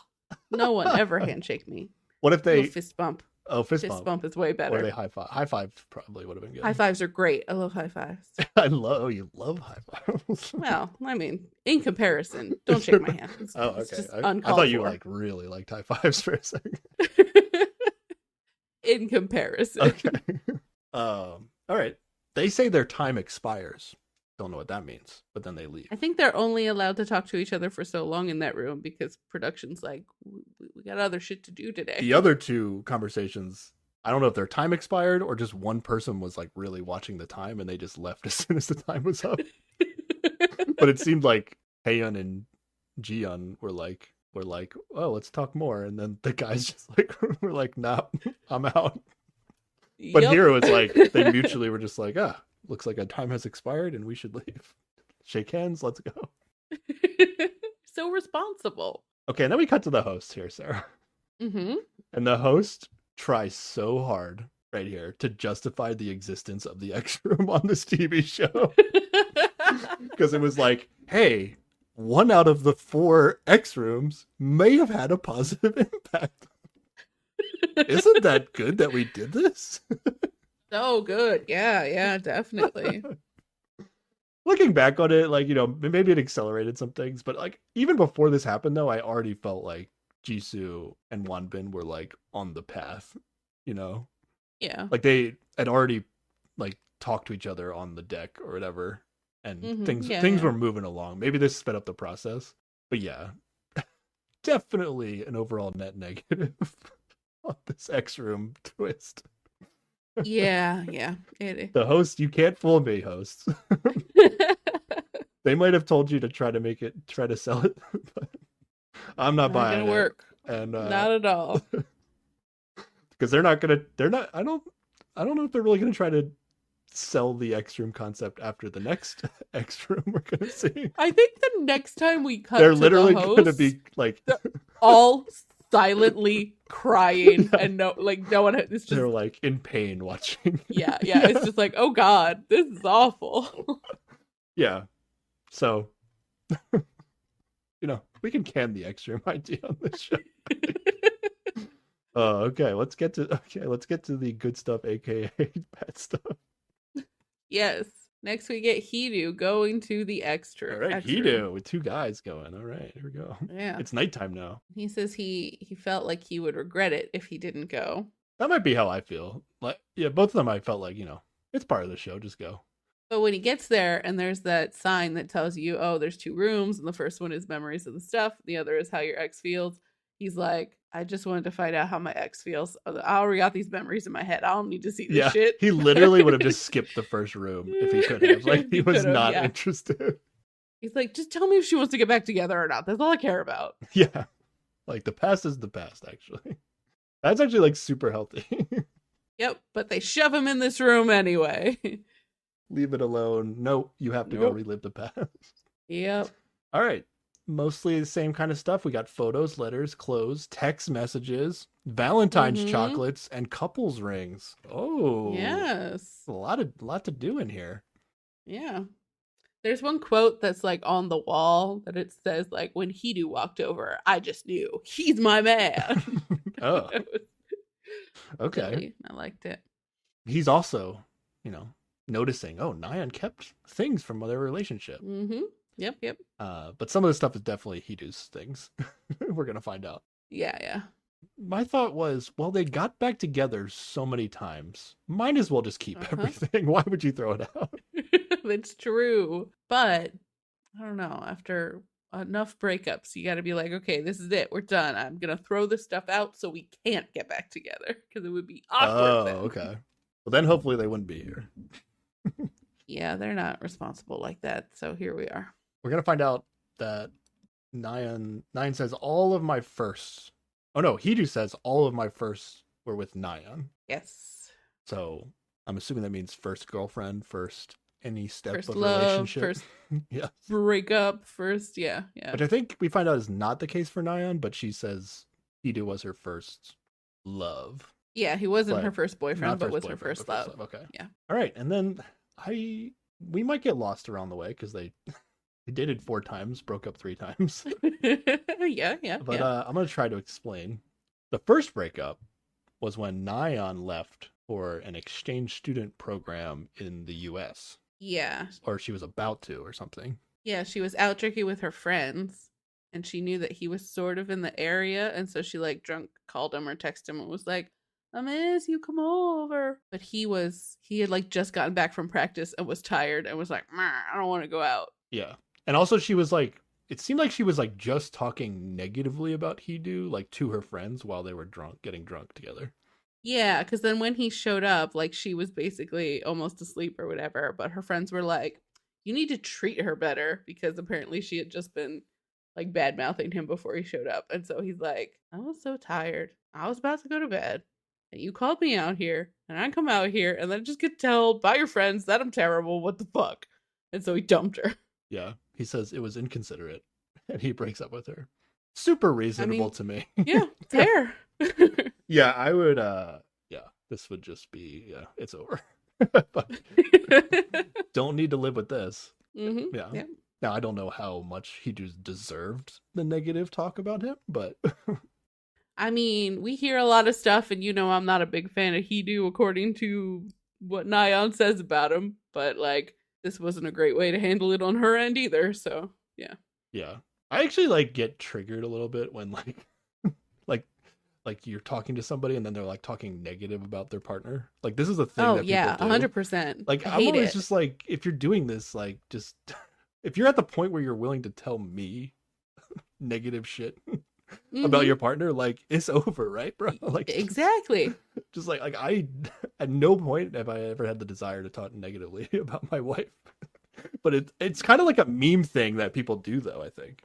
No one ever handshake me. What if Do a they fist bump? Oh, fist Fist bump. bump is way Or better. they high five. High five probably would have been good. High fives are great. I love high fives. You love high fives. Well, I mean, in comparison, don't shake my hand. It's, Oh, it's okay. just I uncalled thought you for. like really liked high fives for a second. In comparison. Okay. All right. They say their time expires. Don't know what that means, but then they leave. I think they're only allowed to talk to each other for so long in that room because production's like, we got other shit to do today. The other two conversations, I don't know if their time expired or just one person was like really watching the time and they just left as soon as the time was up. But it seemed like Haeyeon and Jiyeon were like, oh, let's talk more. And then the guys just like were like, nah, I'm out. But Yep. here it was like they mutually were just like, looks like a time has expired and we should leave. Shake hands, let's go. So responsible. Okay, and then we cut to the host here, Sarah. Mm-hmm. And the host tries so hard right here to justify the existence of the X Room on this TV show. Because it was like, hey, 1 out of the 4 X Rooms may have had a positive impact. Isn't that good that we did this? So good. Yeah, definitely. Looking back on it, like, maybe it accelerated some things, but like even before this happened though, I already felt like Jisoo and Wonbin were like on the path, Yeah. like they had already like talked to each other on the deck or whatever, and Mhm. things Yeah. were moving along. Maybe this sped up the process, but yeah, definitely an overall net negative on this X Room twist. Yeah. It The host, you can't fool me, hosts. They might have told you to try to sell it, but I'm not buying gonna it. work. And Not at all. because they're not. I don't know if they're really gonna try to sell the X Room concept after the next X Room we're gonna see. I think the next time we cut They're to literally the host, gonna be like, all silently crying and no one. It's just they're like in pain watching. yeah. It's just like, oh god, this is awful. Yeah. So, we can can the X Room idea on this show. Okay. Let's get to the good stuff, aka bad stuff. Yes. Next we get Hidu going to the extra. All right, X room. Hidu with 2 guys going. All right, here we go. Yeah. It's nighttime now. He says he felt like he would regret it if he didn't go. That might be how I feel. Like, yeah, both of them I felt like, it's part of the show, just go. But when he gets there and there's that sign that tells you, oh, there's 2 rooms, and the first one is memories of the stuff, the other is how your ex feels. He's like, I just wanted to find out how my ex feels. I already got these memories in my head. I don't need to see this shit. He literally would have just skipped the first room if he could have. Like, he was not interested. He's like, just tell me if she wants to get back together or not. That's all I care about. Yeah. Like, the past is the past, actually. That's actually, like, super healthy. Yep, but they shove him in this room anyway. Leave it alone. No, you have to go relive the past. Yep. All right. Mostly the same kind of stuff. We got photos, letters, clothes, text messages, Valentine's chocolates, and couples rings. Oh, yes, a lot to do in here. Yeah, there's one quote that's like on the wall that it says like, when Hidu walked over, I just knew he's my man. Oh, okay. Silly. I liked it. He's also, noticing. Oh, Nayeon kept things from their relationship. Mm-hmm. Yep. But some of the stuff is definitely Hidu's things. We're gonna find out. Yeah. My thought was, well, they got back together so many times. Might as well just keep everything. Why would you throw it out? That's true. But I don't know. After enough breakups, you got to be like, okay, this is it. We're done. I'm gonna throw this stuff out so we can't get back together because it would be awkward. Oh, then. okay. Well, then hopefully they wouldn't be here. Yeah, they're not responsible like that. So here we are. We're gonna find out that Nayeon says all of my firsts. Oh no, Hidu says all of my firsts were with Nayeon. Yes. So I'm assuming that means first girlfriend, first any step First of love, relationship. first yeah. breakup, first, yeah. Which I think we find out is not the case for Nayeon, but she says Hidu was her first love. Yeah, he wasn't But her first boyfriend, Not but first was her boyfriend, first but love. Okay. Yeah. All right, and then I we might get lost around the way because they dated 4 times, broke up 3 times. Yeah. But I'm gonna try to explain. The first breakup was when Nyan left for an exchange student program in the U.S. Yeah. Or she was about to, or something. Yeah, she was out drinking with her friends, and she knew that he was sort of in the area, and so she like drunk called him or texted him and was like, "I miss you, come over." But he had like just gotten back from practice and was tired and was like, "I don't want to go out." Yeah. And also she was like, it seemed like she was like just talking negatively about Hidu, like to her friends while they were getting drunk together. Yeah, because then when he showed up, like she was basically almost asleep or whatever, but her friends were like, "You need to treat her better," because apparently she had just been like bad mouthing him before he showed up. And so he's like, "I was so tired. I was about to go to bed. And you called me out here, and I come out here, and then just get told by your friends that I'm terrible. What the fuck?" And so he dumped her. Yeah. He says it was inconsiderate and he breaks up with her. Super reasonable to me. Yeah, fair. Yeah, I would yeah, this would just be it's over. But don't need to live with this. Mm-hmm. Yeah. Now I don't know how much he deserved the negative talk about him, but I mean, we hear a lot of stuff, and I'm not a big fan of Hidu according to what Nyan says about him, but like this wasn't a great way to handle it on her end either, so yeah. Yeah. I actually like get triggered a little bit when like like you're talking to somebody and then they're like talking negative about their partner. Like this is a thing that yeah, people do. 100%. Like I'm always just like, if you're doing this, like just if you're at the point where you're willing to tell me negative shit about your partner, like it's over, right, bro? Like exactly. Just like I at no point have I ever had the desire to talk negatively about my wife. But it's kind of like a meme thing that people do though, I think.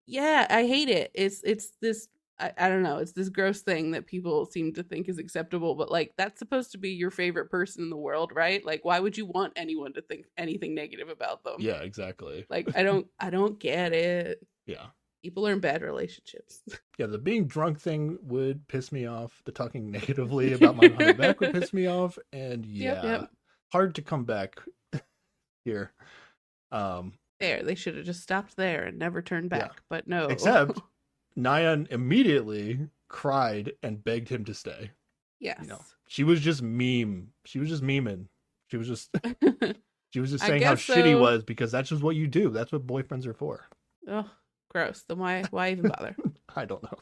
Yeah, I hate it. It's this I don't know, it's this gross thing that people seem to think is acceptable, but like that's supposed to be your favorite person in the world, right? Like why would you want anyone to think anything negative about them? Yeah, exactly. Like I don't get it. Yeah. People are in bad relationships. Yeah, the being drunk thing would piss me off. The talking negatively about my behind back would piss me off. And yeah, Yep. Hard to come back here. There, they should have just stopped there and never turned back. Yeah. But no. Except Nyan immediately cried and begged him to stay. Yes. She was just memeing. She was just saying how shitty he was, because that's just what you do. That's what boyfriends are for. Oh, gross. Then why even bother? I don't know.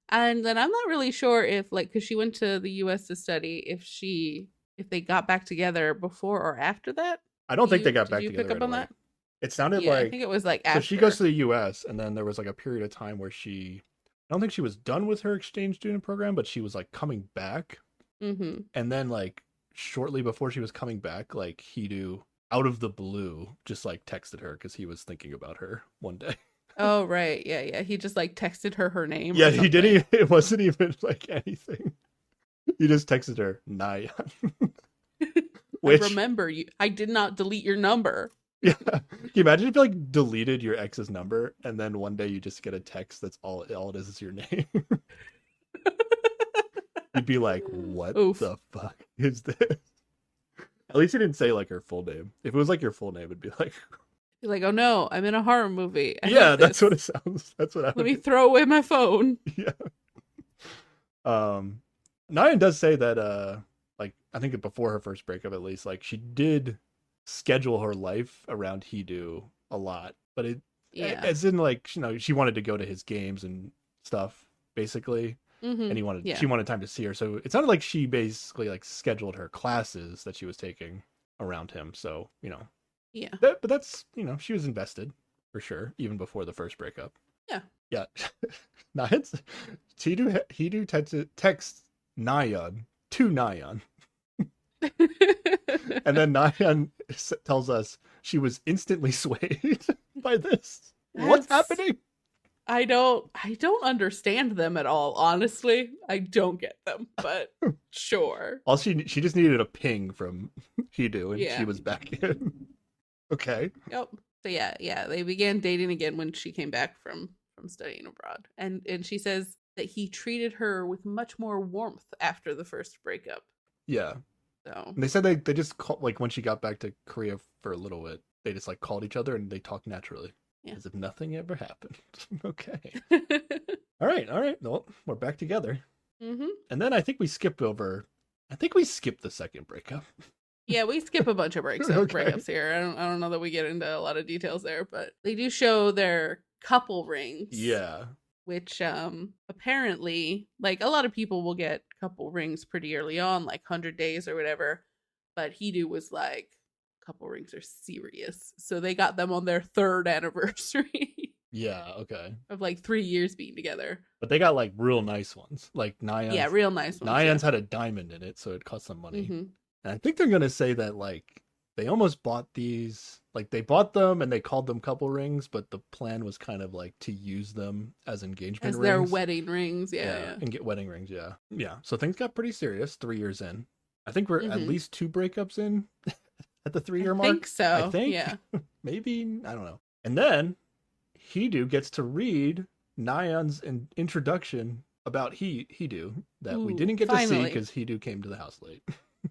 And then I'm not really sure if because she went to the US to study, if they got back together before or after that. I don't think they got back together. Did you pick up on that? It sounded like, I think it was like after. So she goes to the US, and then there was like a period of time where I don't think she was done with her exchange student program, but she was like coming back. Mm-hmm. And then like shortly before she was coming back, like Hidu out of the blue just like texted her because he was thinking about her one day. Oh right, yeah. He just like texted her name. Yeah, he didn't. It wasn't even like anything. He just texted her Nyan. Which, I remember you. I did not delete your number. Yeah. Can you imagine if you like deleted your ex's number and then one day you just get a text that's all it is your name? You'd be like, what the fuck is this? At least he didn't say like her full name. If it was like your full name, it'd be like, you're like, oh no, I'm in a horror movie. Yeah, that's what it sounds. That's what I would. Let me throw away my phone. Yeah. Nyan does say that like I think before her first breakup at least, like she did schedule her life around Hidu a lot, but as in like she wanted to go to his games and stuff basically. And she wanted time to see her, so it sounded like she basically like scheduled her classes that she was taking around him. So yeah, but that's she was invested for sure even before the first breakup. Yeah. Hidu texts Nyan to Nyan. And then Nyan tells us she was instantly swayed by this. What's happening? I don't understand them at all, honestly. I don't get them, but sure. All she just needed a ping from Hidu and she was back in. Okay. Yep. So yeah, they began dating again when she came back from studying abroad. And she says that he treated her with much more warmth after the first breakup. Yeah. So And they said they just called, like, when she got back to Korea for a little bit, they just like called each other and they talked naturally. Yeah. As if nothing ever happened. Okay. All right. Well, we're back together. Mm-hmm. And then I think we skipped the second breakup. Yeah, we skip a bunch of Okay. breakups here. I don't know that we get into a lot of details there, but they do show their couple rings. Yeah. Which apparently, like, a lot of people will get couple rings pretty early on, like 100 days or whatever. But Hidu was like, couple rings are serious. So they got them on their 3rd anniversary. Yeah, okay. Of like 3 years being together. But they got like real nice ones. Like Nyan's. Yeah, real nice ones. Nyan's had a diamond in it, so it cost some money. Mm-hmm. And I think they're gonna say that like they almost bought these, like they bought them and they called them couple rings, but the plan was kind of like to use them as engagement as rings. their wedding rings, yeah. And get wedding rings, yeah. So things got pretty serious 3 years in. I think we're at least 2 breakups in at the 3-year mark. I think so. I think. Yeah. Maybe, I don't know. And then Hidu gets to read Nyan's introduction about Hidu that we didn't get to see because Hidu came to the house late.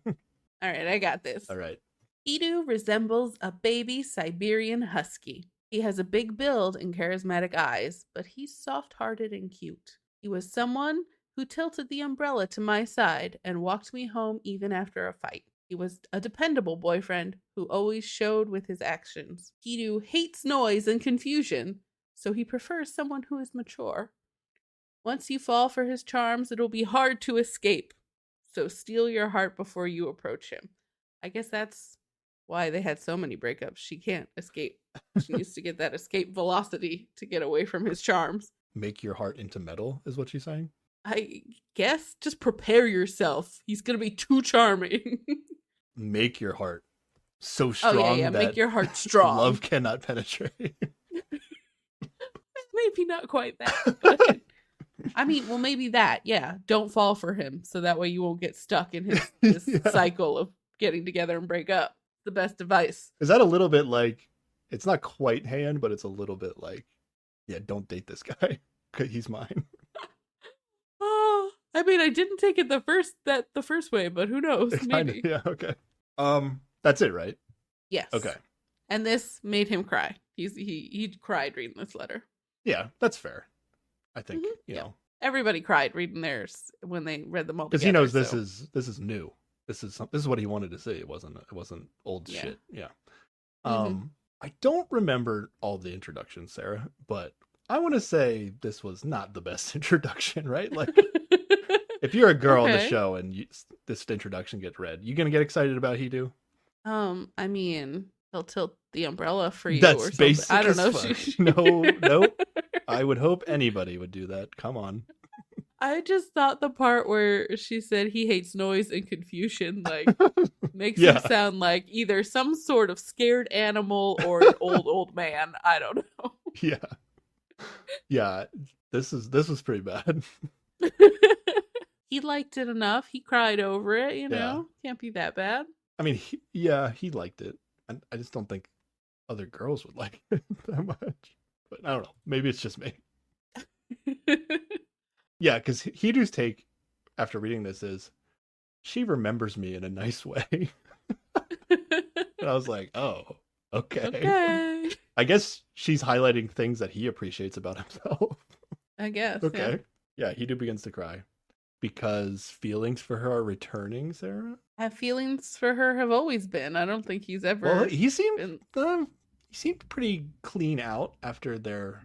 All right, I got this. All right. Hidu resembles a baby Siberian husky. He has a big build and charismatic eyes, but he's soft-hearted and cute. He was someone who tilted the umbrella to my side and walked me home even after a fight. He was a dependable boyfriend who always showed with his actions. Hidu hates noise and confusion, so he prefers someone who is mature. Once you fall for his charms, it'll be hard to escape. So steal your heart before you approach him. I guess that's why they had so many breakups. She can't escape. She needs to get that escape velocity to get away from his charms. Make your heart into metal is what she's saying? I guess just prepare yourself. He's going to be too charming. Make your heart so strong that make your heart strong. Love cannot penetrate. Maybe not quite that, but I mean, well, maybe that. Yeah, don't fall for him, so that way you won't get stuck in his cycle of getting together and break up. The best advice. Is that a little bit like? It's not quite hand, but it's a little bit like, yeah, don't date this guy because he's mine. Oh, I mean, I didn't take it the first way, but who knows? Maybe. Yeah. Okay. That's it, right? Yes. Okay. And this made him cry. He cried reading this letter. Yeah, that's fair. I think you know everybody cried reading theirs when they read them all because he knows this is new. This is what he wanted to see. It wasn't old shit. Yeah. I don't remember all the introductions, Sarah, but I want to say this was not the best introduction, right? Like, if you're a girl on the show and this introduction gets read, you gonna get excited about Hidu? I mean, he'll tilt the umbrella for you. That's or something. basic. I don't know. No. I would hope anybody would do that. Come on. I just thought the part where she said he hates noise and confusion, like, makes him sound like either some sort of scared animal or an old man. I don't know. Yeah. This was pretty bad. He liked it enough. He cried over it. You know, can't be that bad. I mean, he liked it. I just don't think other girls would like it that much. But I don't know. Maybe it's just me. Yeah, because Hidu's take after reading this is, she remembers me in a nice way. And I was like, oh, okay. I guess she's highlighting things that he appreciates about himself. I guess. Okay. Yeah, Hidu begins to cry. Because feelings for her are returning, Sarah? Feelings for her have always been. I don't think he's ever... Well, he seemed pretty clean out after their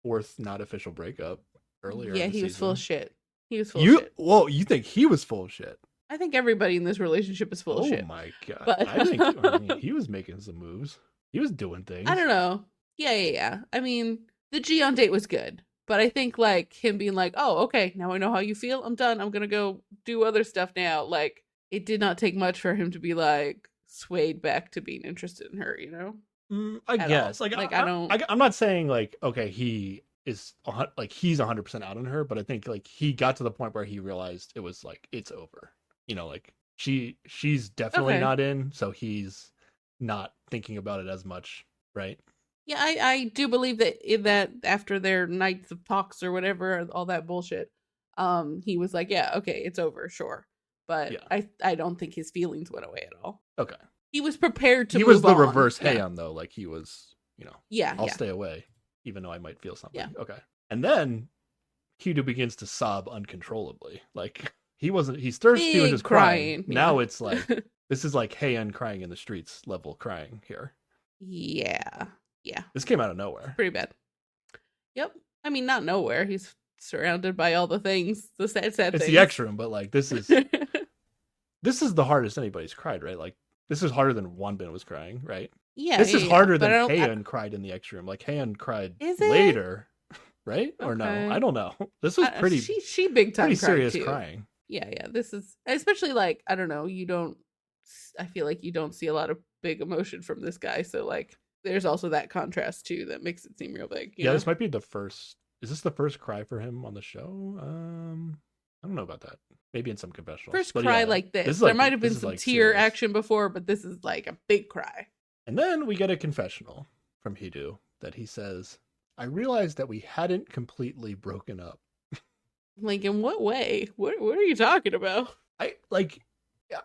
4th not official breakup earlier. Yeah, he was full of shit. He was full of shit. Whoa, you think he was full of shit? I think everybody in this relationship is full of shit. Oh my god. But... I think he was making some moves. He was doing things. I don't know. Yeah. I mean, the Gion date was good. But I think, like, him being like, oh, okay, now I know how you feel. I'm done. I'm going to go do other stuff now. Like, it did not take much for him to be, like, swayed back to being interested in her, you know? I guess. All. Like, I'm not saying, like, okay, he is, like, he's 100% out on her. But I think, like, he got to the point where he realized it was, like, it's over. You know, like, she's definitely not in. So he's not thinking about it as much, right? Yeah, I do believe that after their nights of talks or whatever, all that bullshit, he was like, yeah, okay, it's over, sure. but Yeah. I don't think his feelings went away at all. Okay. He was prepared to He move was the on. reverse Yeah. Heian, though. Like, he was, Yeah, I'll yeah. stay away, even though I might feel something. Yeah. Okay. And then Hidu begins to sob uncontrollably. Like, he's thirsty, he was Big just crying. crying, yeah. Now it's like, this is like Heian crying in the streets level crying here. Yeah. Yeah. This came out of nowhere. Pretty bad. Yep. I mean, not nowhere. He's surrounded by all the things, the sad It's things. the X room, but like, this is the hardest anybody's cried, right? Like, this is harder than Wanbin was crying, right? Yeah. This is harder than But Heian cried in the X room. Like, Heian cried Is it? later, right? Or no? Okay. I don't know. This was pretty She big time pretty cried serious too. crying. Yeah. This is especially like, I don't know, I feel like you don't see a lot of big emotion from this guy. So like there's also that contrast too that makes it seem real big. You know? This might be the first. Is this the first cry for him on the show? I don't know about that. Maybe in some confessionals. First But cry yeah, like this. is There like- might have this been is, some like, tear serious. action before, but this is like a big cry. And then we get a confessional from Hidu that he says, "I realized that we hadn't completely broken up." Like, in what way? What are you talking about? Yeah.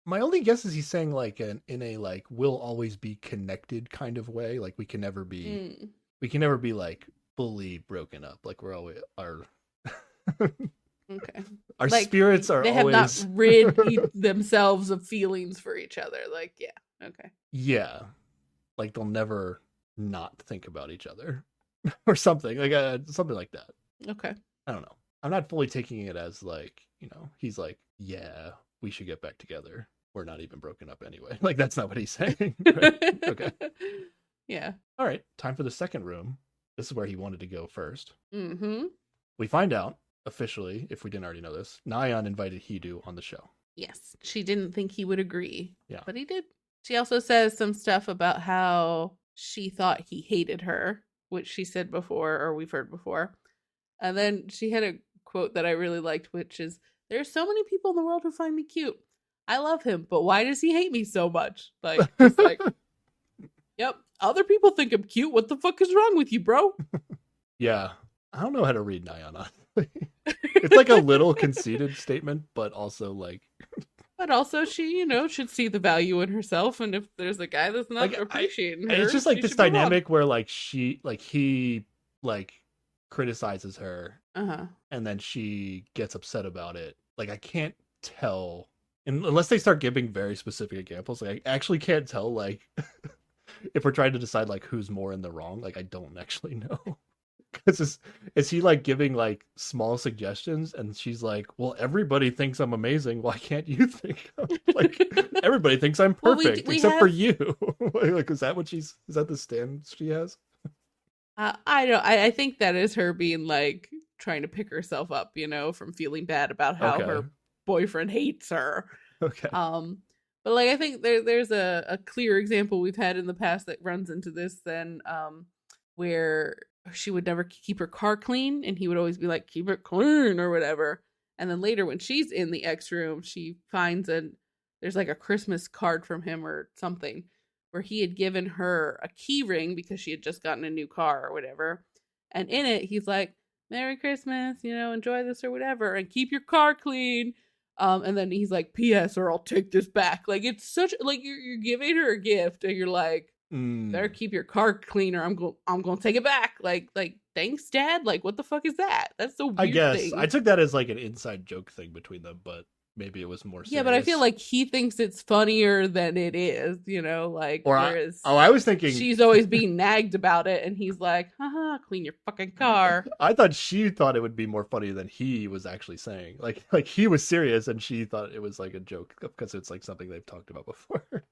My only guess is he's saying like in a like we'll always be connected kind of way. Like we can never be like fully broken up. Like we're always our Okay. our Like, spirits are They have always not rid themselves of feelings for each other. Like, yeah. Okay. yeah, like they'll never not think about each other or something like something like that. Okay. I don't know. I'm not fully taking it as like, he's like, yeah, we should get back together. We're not even broken up anyway. Like, that's not what he's saying. Right? Okay. Yeah. All right. Time for the second room. This is where he wanted to go first. Mm-hmm. We find out officially, if we didn't already know this, Nayeon invited Hidu on the show. Yes. She didn't think he would agree. Yeah. But he did. She also says some stuff about how she thought he hated her, which she said before, or we've heard before. And then she had a quote that I really liked, which is, "There are so many people in the world who find me cute. I love him, but why does he hate me so much?" Like, just like, yep, other people think I'm cute. What the fuck is wrong with you, bro? Yeah. I don't know how to read Nayeon, honestly. It's like a little conceited statement, but also like... But also she, should see the value in herself. And if there's a guy that's not Like, appreciating her, And it's just like she this should move on. dynamic where like he criticizes her Uh-huh. and then she gets upset about it. Like, I can't tell, unless they start giving very specific examples. Like, I actually can't tell, like, if we're trying to decide like who's more in the wrong. Like, I don't actually know. Because is he like giving like small suggestions, and she's like, "Well, everybody thinks I'm amazing. Why can't you think like everybody thinks I'm Well, perfect we except for you?" Like, is that the stand she has? I don't. I think that is her being like trying to pick herself up, from feeling bad about how her boyfriend hates her. Okay. But like I think there's a clear example we've had in the past that runs into this. Then, where she would never keep her car clean, and he would always be like, "Keep it clean" or whatever. And then later, when she's in the X room, she finds there's like a Christmas card from him or something, where he had given her a key ring because she had just gotten a new car or whatever. And in it, he's like, "Merry Christmas, enjoy this or whatever, and keep your car clean." And then he's like, "P.S. or I'll take this back." Like, it's such like you're giving her a gift, and you're like, "Better keep your car clean, or I'm gonna take it back." Like, thanks, Dad. Like, what the fuck is that? That's the weird I guess thing. I took that as like an inside joke thing between them, but maybe it was more serious. Yeah, but I feel like he thinks it's funnier than it is, like, whereas I was thinking she's always being nagged about it, and he's like, "Haha, clean your fucking car." I thought she thought it would be more funny than he was actually saying. Like he was serious, and she thought it was like a joke because it's like something they've talked about before.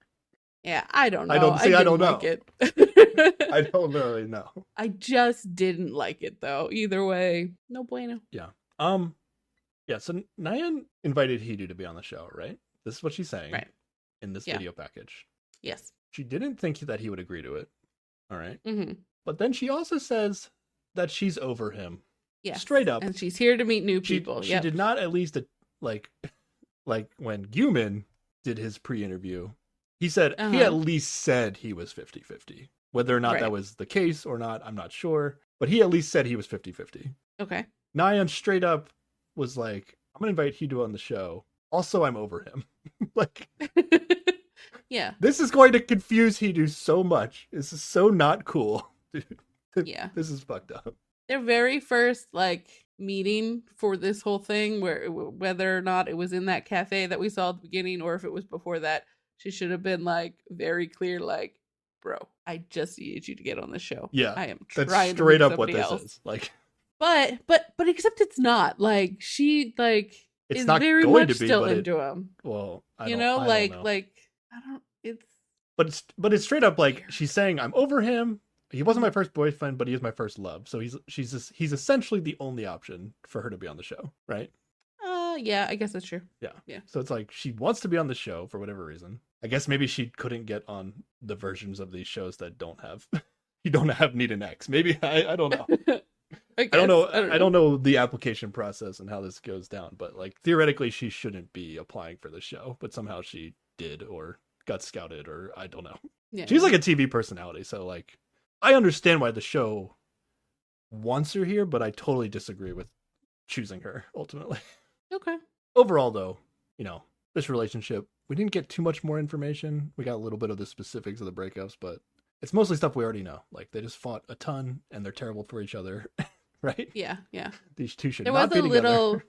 Yeah, I don't know. I don't didn't know. like it. I don't really know. I just didn't like it though. Either way, no bueno. Yeah. Yeah, so Nayeon invited Hidu to be on the show, right? This is what she's saying Right. in this Yeah. video package. Yes. She didn't think that he would agree to it. All right. Mm-hmm. But then she also says that she's over him. Yes. Straight up. And she's here to meet new She, people. she Yep. did not at least like when Guman did his pre-interview, he said he at least said he was 50-50. Whether or not that was the case or not, I'm not sure. But he at least said he was 50-50. Okay. Nayeon straight up was like, "I'm going to invite Hidu on the show. Also, I'm over him. Like, Yeah. this is going to confuse Hidu so much. This is so not cool. Dude, Yeah. this is fucked up. Their very first like meeting for this whole thing, whether or not it was in that cafe that we saw at the beginning or if it was before that, she should have been like very clear, like, bro, I just needed you to get on the show. Yeah, I am that's trying straight to up what this else. is. Like, but except it's not like she like it's is not very going much to be, still but into him. Well, I you don't, know, I like don't know. I don't. It's but it's straight up like weird. she's saying I'm over him. He wasn't my first boyfriend, but he is my first love. So he's essentially the only option for her to be on the show, right? Yeah, I guess that's true. Yeah. So it's like she wants to be on the show for whatever reason. I guess maybe she couldn't get on the versions of these shows that don't have you don't have need an X. Maybe I don't know. I don't know. I don't know the application process and how this goes down, but like theoretically she shouldn't be applying for the show, but somehow she did or got scouted or I don't know. Yeah. She's like a TV personality, so like I understand why the show wants her here, but I totally disagree with choosing her ultimately. Okay. Overall though, you know, this relationship, we didn't get too much more information. We got a little bit of the specifics of the breakups, but it's mostly stuff we already know. Like they just fought a ton and they're terrible for each other, right? Yeah. These two should There not was be a together.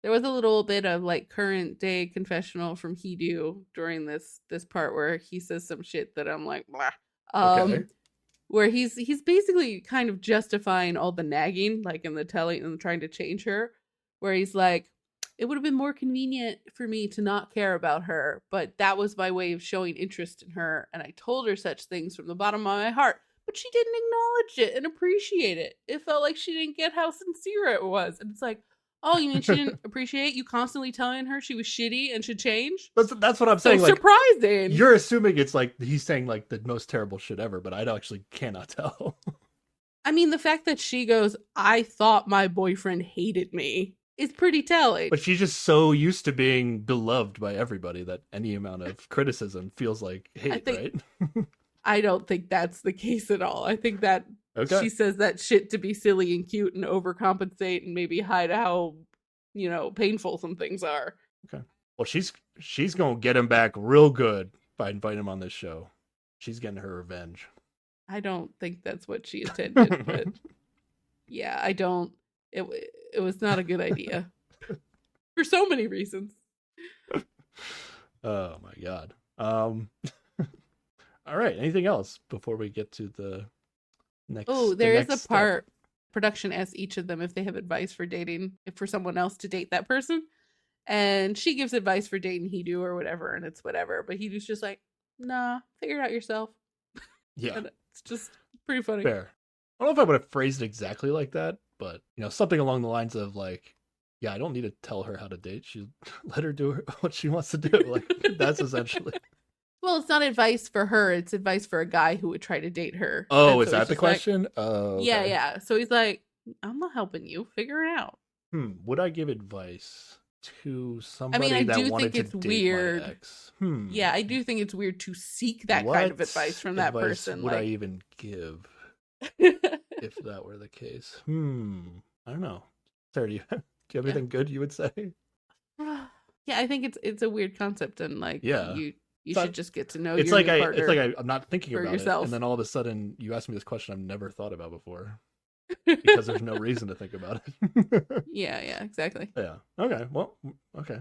there was a little bit of like current day confessional from Hidu during this part where he says some shit that I'm like, blah. Okay. Where he's basically kind of justifying all the nagging, like in the telling and trying to change her, where he's like, it would have been more convenient for me to not care about her, but that was my way of showing interest in her, and I told her such things from the bottom of my heart, but she didn't acknowledge it and appreciate it. It felt like she didn't get how sincere it was, and it's like, oh, you mean she didn't appreciate you constantly telling her she was shitty and should change? That's what I'm So saying. Like, surprising. you're assuming it's like he's saying like the most terrible shit ever, but I actually cannot tell. I mean, the fact that she goes, I thought my boyfriend hated me, is pretty telling. But she's just so used to being beloved by everybody that any amount of criticism feels like hate, right? I don't think that's the case at all. I think that Okay. she says that shit to be silly and cute and overcompensate and maybe hide how, painful some things are. Okay. Well, she's gonna get him back real good by inviting him on this show. She's getting her revenge. I don't think that's what she intended, but yeah, I don't. It was not a good idea for so many reasons. Oh my god. All right. Anything else before we get to the next? Oh, there is a step? part. Production asks each of them if they have advice for dating, if for someone else to date that person, and she gives advice for dating Hidu or whatever, and it's whatever. But Hidu's just like, nah, figure it out yourself. Yeah. And it's just pretty funny. Fair. I don't know if I would have phrased it exactly like that, but something along the lines of like, yeah, I don't need to tell her how to date. She let her do what she wants to do. Like that's essentially. Well, it's not advice for her. It's advice for a guy who would try to date her. Oh, And is so that he's the just like, question? Okay. Yeah. So he's like, I'm not helping you. Figure it out. Would I give advice to somebody I that do wanted think it's to date weird. my ex? Yeah, I do think it's weird to seek that kind of What advice from that advice person. Would I Like, even give if that were the case? I don't know. Sarah, do you have anything good you would say? yeah, I think it's a weird concept, and like, Yeah. you So should just get to know It's your like new partner. I'm not thinking for about yourself. it, and then all of a sudden you ask me this question I've never thought about before because there's no reason to think about it. Yeah, exactly. Yeah. Okay. Well. Okay.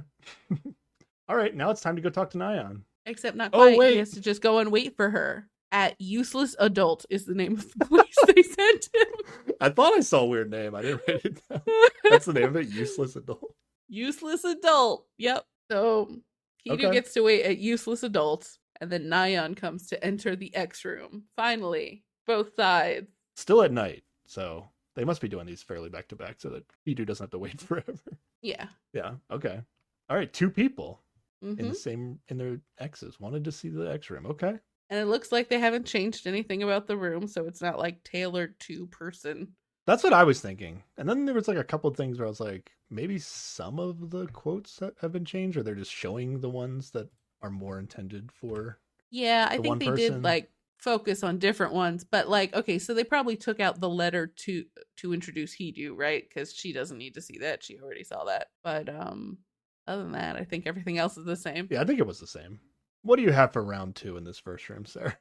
All right. Now it's time to go talk to Nyan. Except not Oh, quite. wait. He has to just go and wait for her at Useless Adult is the name of the place they sent him. I thought I saw a weird name. I didn't write it down. That's the name of it. Useless adult. Useless Adult. Yep. So Hidu Okay. gets to wait at Useless Adult, and then Nyan comes to enter the X room. Finally, both sides. Still at night, so they must be doing these fairly back to back, so that Hidu doesn't have to wait forever. Yeah. Yeah. Okay. All right. Two people hmm in their X's wanted to see the X room. Okay. And it looks like they haven't changed anything about the room, so it's not like tailored to person. That's what I was thinking. And then there was like a couple of things where I was like, maybe some of the quotes have been changed, or they're just showing the ones that are more intended for. Yeah, I The think one they person? did like focus on different ones, but like, okay, so they probably took out the letter to introduce Hidu, right? Because she doesn't need to see that; she already saw that. But Other than that, I think everything else is the same. Yeah, I think it was the same. What do you have for round 2 in this first room, Sarah?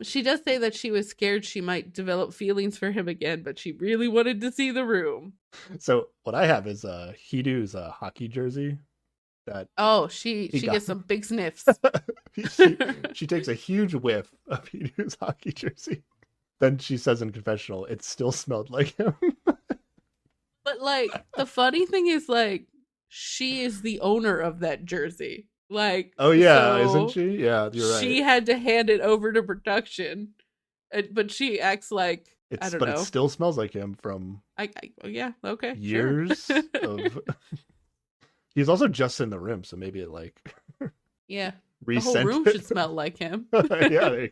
She does say that she was scared she might develop feelings for him again, but she really wanted to see the room. So what I have is Hidu's hockey jersey. She gets some big sniffs. she takes a huge whiff of Hidu's hockey jersey. Then she says in confessional, it still smelled like him. But like the funny thing is, like, she is the owner of that jersey. Like, oh yeah, so isn't she? Yeah, you're right. She had to hand it over to production, but she acts like I don't know. But it still smells like him from yeah, okay, years sure. of. He's also just in the room, so maybe it like yeah, the whole room should smell like him. Yeah, there you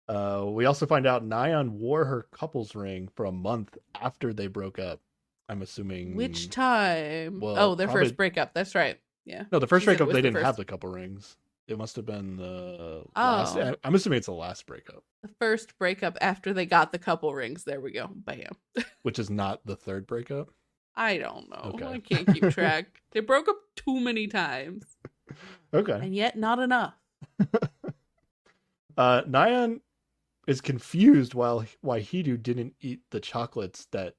go. We also find out Nayeon wore her couples ring for a month after they broke up. I'm assuming. Which time? Well, their first breakup. That's right. Yeah. No, the first breakup they didn't have the couple rings. It must have been the last. I'm assuming it's the last breakup. The first breakup after they got the couple rings. There we go. Bam. Which is not the third breakup? I don't know. Okay. I can't keep track. They broke up too many times. Okay. And yet not enough. Nayeon is confused why Hidu didn't eat the chocolates that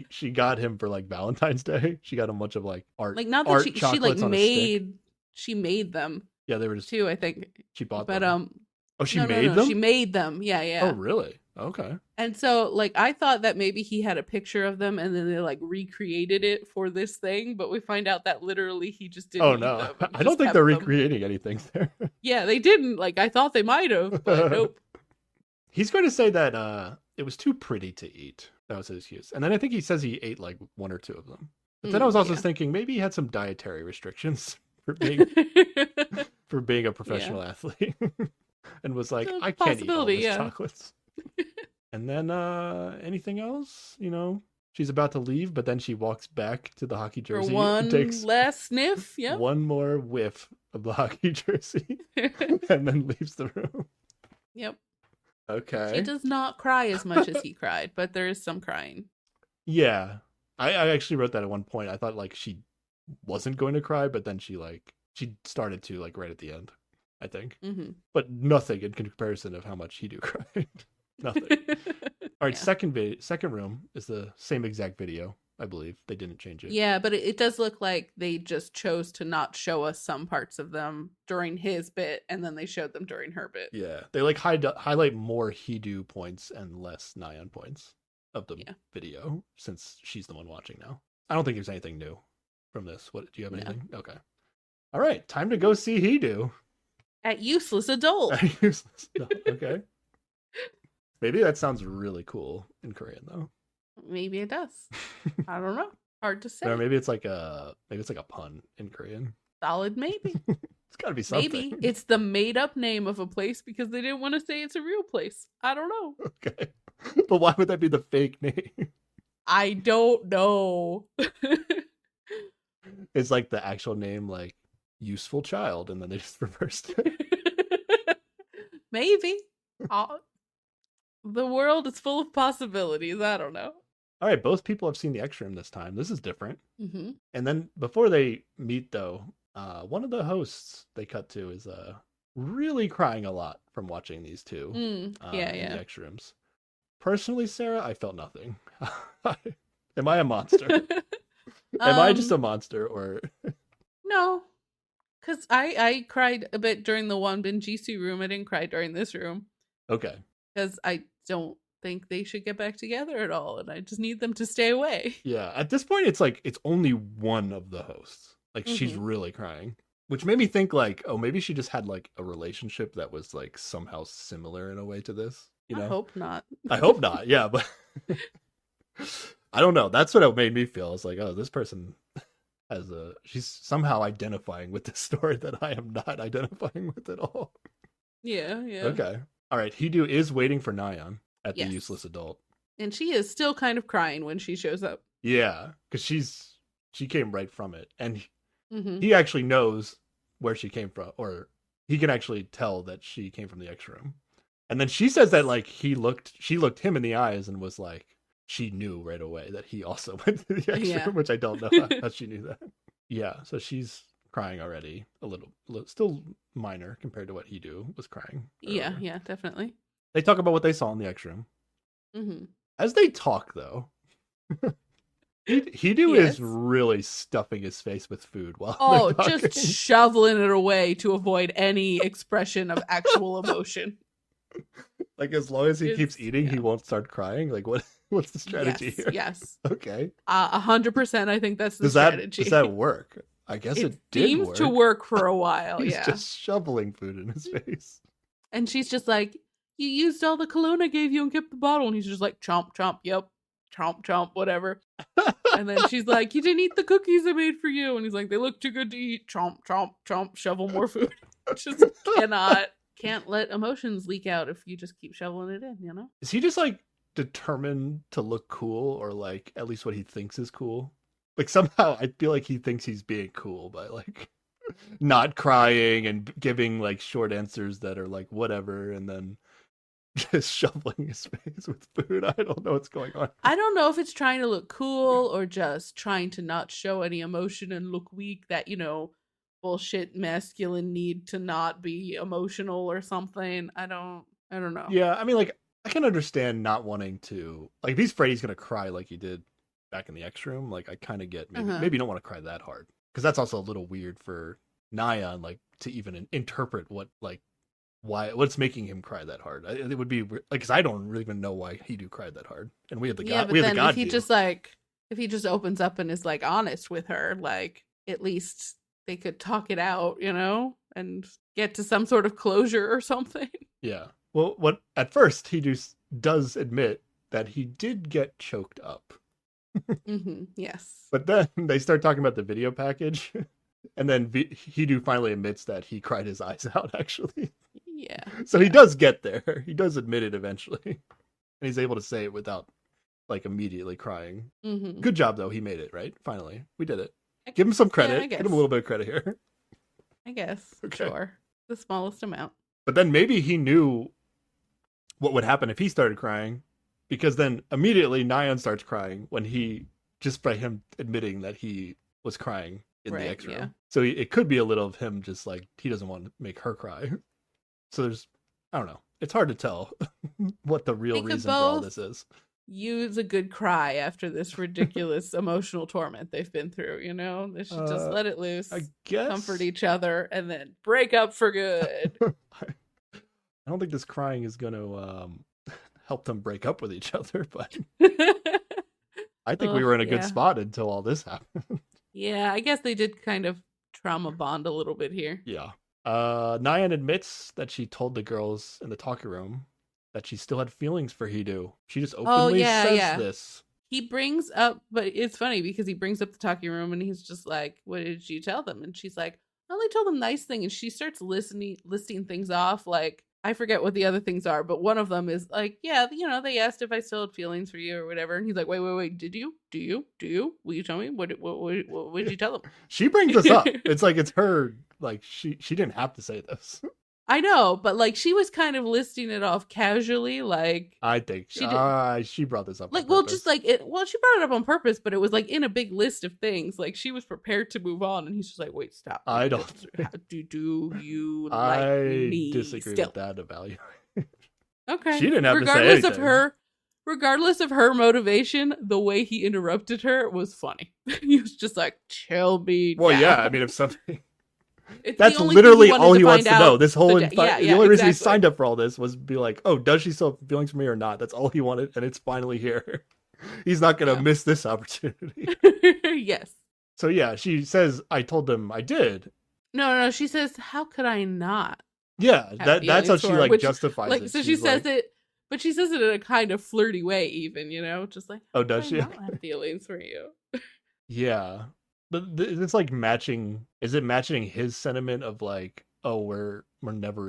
she got him for like Valentine's Day. She got a bunch of like art. Like not that she like made them. Yeah, they were just too, I think. She bought them. Oh, she made them? She made them. Yeah. Oh, really? Okay. And so like I thought that maybe he had a picture of them and then they like recreated it for this thing, but we find out that literally he just didn't. Oh no. I don't think they're recreating anything there. Yeah, they didn't. Like I thought they might have, but nope. He's going to say that it was too pretty to eat. That was his excuse. And then I think he says he ate like one or two of them. But then I was also thinking maybe he had some dietary restrictions for being a professional athlete. And was like, I can't eat all these chocolates. And then anything else? You know, she's about to leave, but then she walks back to the hockey jersey. For one takes last sniff, one more whiff of the hockey jersey, and then leaves the room. Yep. Okay. She does not cry as much as he cried, but there is some crying. Yeah. I actually wrote that at one point. I thought like she wasn't going to cry, but then she started to like right at the end, I think. Mm-hmm. But nothing in comparison of how much Hidu cried. Nothing. All right, second room is the same exact video, I believe. They didn't change it. Yeah, but it does look like they just chose to not show us some parts of them during his bit, and then they showed them during her bit. Yeah, they like highlight more Hidu points and less Nayeon points of the video, since she's the one watching now. I don't think there's anything new from this. What do you have anything? No. Okay. All right, time to go see Hidu. At Useless Adult. Okay. Maybe that sounds really cool in Korean though. Maybe it does. I don't know. Hard to say. Or maybe it's like a pun in Korean. Solid maybe. It's got to be something. Maybe it's the made up name of a place because they didn't want to say it's a real place. I don't know. Okay. But why would that be the fake name? I don't know. It's like the actual name, like Useful Child, and then they just reversed it. Maybe. The world is full of possibilities. I don't know. All right, both people have seen the X room this time. This is different. Mm-hmm. And then before they meet, though, one of the hosts they cut to is really crying a lot from watching these two in the X rooms. Personally, Sarah, I felt nothing. Am I a monster? Am I just a monster, or no? Because I cried a bit during the Wonbin Jisoo room. I didn't cry during this room. Okay. Because I don't think they should get back together at all, and I just need them to stay away. Yeah, at this point, it's like it's only one of the hosts. Like she's really crying, which made me think like, oh, maybe she just had like a relationship that was like somehow similar in a way to this. You know? I hope not. I hope not. Yeah, but I don't know. That's what it made me feel. It's like, oh, this person she's somehow identifying with this story that I am not identifying with at all. Yeah. Okay. All right. Hidu is waiting for Nayeon at the Useless Adult. And she is still kind of crying when she shows up. Yeah, because she came right from it. And he actually knows where she came from, or he can actually tell that she came from the X room. And then she says that like she looked him in the eyes and was like, she knew right away that he also went to the X Yeah. room, which I don't know how she knew that. Yeah, so she's crying already a little, still minor compared to what Hidu was crying Yeah, earlier. yeah, definitely. They talk about what they saw in the X room. Mm-hmm. As they talk, though, Hidu Yes. is really stuffing his face with food while Oh, they're talking. just shoveling it away to avoid any expression of actual emotion. Like, as long as he keeps eating, yeah. he won't start crying. Like, what's the strategy here? Yes. Okay. 100%. I think that's the strategy. Does that work? I guess it did seems work. to work for a while. He's yeah. just shoveling food in his face. And she's just like, "You used all the cologne I gave you and kept the bottle." And he's just like, "Chomp, chomp, yep, chomp, chomp, whatever." And then she's like, "You didn't eat the cookies I made for you." And he's like, "They look too good to eat." Chomp, chomp, chomp, shovel more food. Just can't let emotions leak out if you just keep shoveling it in, you know? Is he just like determined to look cool, or like at least what he thinks is cool? Like, somehow I feel like he thinks he's being cool by like not crying and giving like short answers that are like whatever, and then just shoveling his face with food. I don't know what's going on. I don't know if it's trying to look cool or just trying to not show any emotion and look weak, that, bullshit masculine need to not be emotional or something. I don't know. Yeah, I mean, like, I can understand not wanting to, like, if he's afraid he's gonna cry like he did back in the X room, like, I kind of get maybe you don't want to cry that hard, because that's also a little weird for Nyan, like, to even interpret what's making him cry that hard. It would be like, because I don't really even know why Hidu cried that hard, and we have the god. But we have then the god if he just opens up and is like honest with her, like, at least they could talk it out, and get to some sort of closure or something. Yeah. Well, what at first Hidu does admit that he did get choked up. Yes. But then they start talking about the video package, and then Hidu finally admits that he cried his eyes out, actually. Yeah. So he does get there. He does admit it eventually. And he's able to say it without, like, immediately crying. Good job, though. He made it, right? Finally. We did it. Give him some credit. Yeah, Give him a little bit of credit here. I guess. Okay. Sure. The smallest amount. But then maybe he knew what would happen if he started crying, because then immediately Nyan starts crying when just by him admitting that he was crying in the X room. Yeah. So it could be a little of him just like, he doesn't want to make her cry. So I don't know. It's hard to tell what the real reason for all this is. Use a good cry after this ridiculous emotional torment they've been through, They should just let it loose. I guess. Comfort each other and then break up for good. I don't think this crying is going to help them break up with each other, but I think we were in a good spot until all this happened. Yeah, I guess they did kind of trauma bond a little bit here. Yeah. Nyan admits that she told the girls in the talking room that she still had feelings for Hidu. She just openly says this. He brings up, but it's funny because he brings up the talking room and he's just like, "What did you tell them?" And she's like, "I only told them nice things." And she starts listing things off. Like, I forget what the other things are, but one of them is like, "Yeah, they asked if I still had feelings for you or whatever." And he's like, "Wait, did you? Do you? Will you tell me? What did you tell them?" She brings this up. It's like, it's her, like, she didn't have to say this. I know, but like, she was kind of listing it off casually, like, I think she brought this up. Like, well, just like she brought it up on purpose, but it was like in a big list of things. Like, she was prepared to move on, and he's just like, "Wait, stop. I don't. How do you like me?" Disagree with that evaluation. Okay, she didn't have to say anything. Regardless of her motivation, the way he interrupted her was funny. He was just like, "Tell me." Well, now. yeah, I mean, if something. That's literally all he wants to know. This whole the only reason he signed up for all this was be like, "Oh, does she still have feelings for me or not?" That's all he wanted, and it's finally here. He's not gonna miss this opportunity. Yes. So yeah, she says, "I told them I did." No. She says, "How could I not?" Yeah, that's how she justifies it. So she says it, but she says it in a kind of flirty way, even, just like, "Oh, does she? I don't have feelings for you." Yeah. But it's like matching. Is it matching his sentiment of like, "Oh, we're never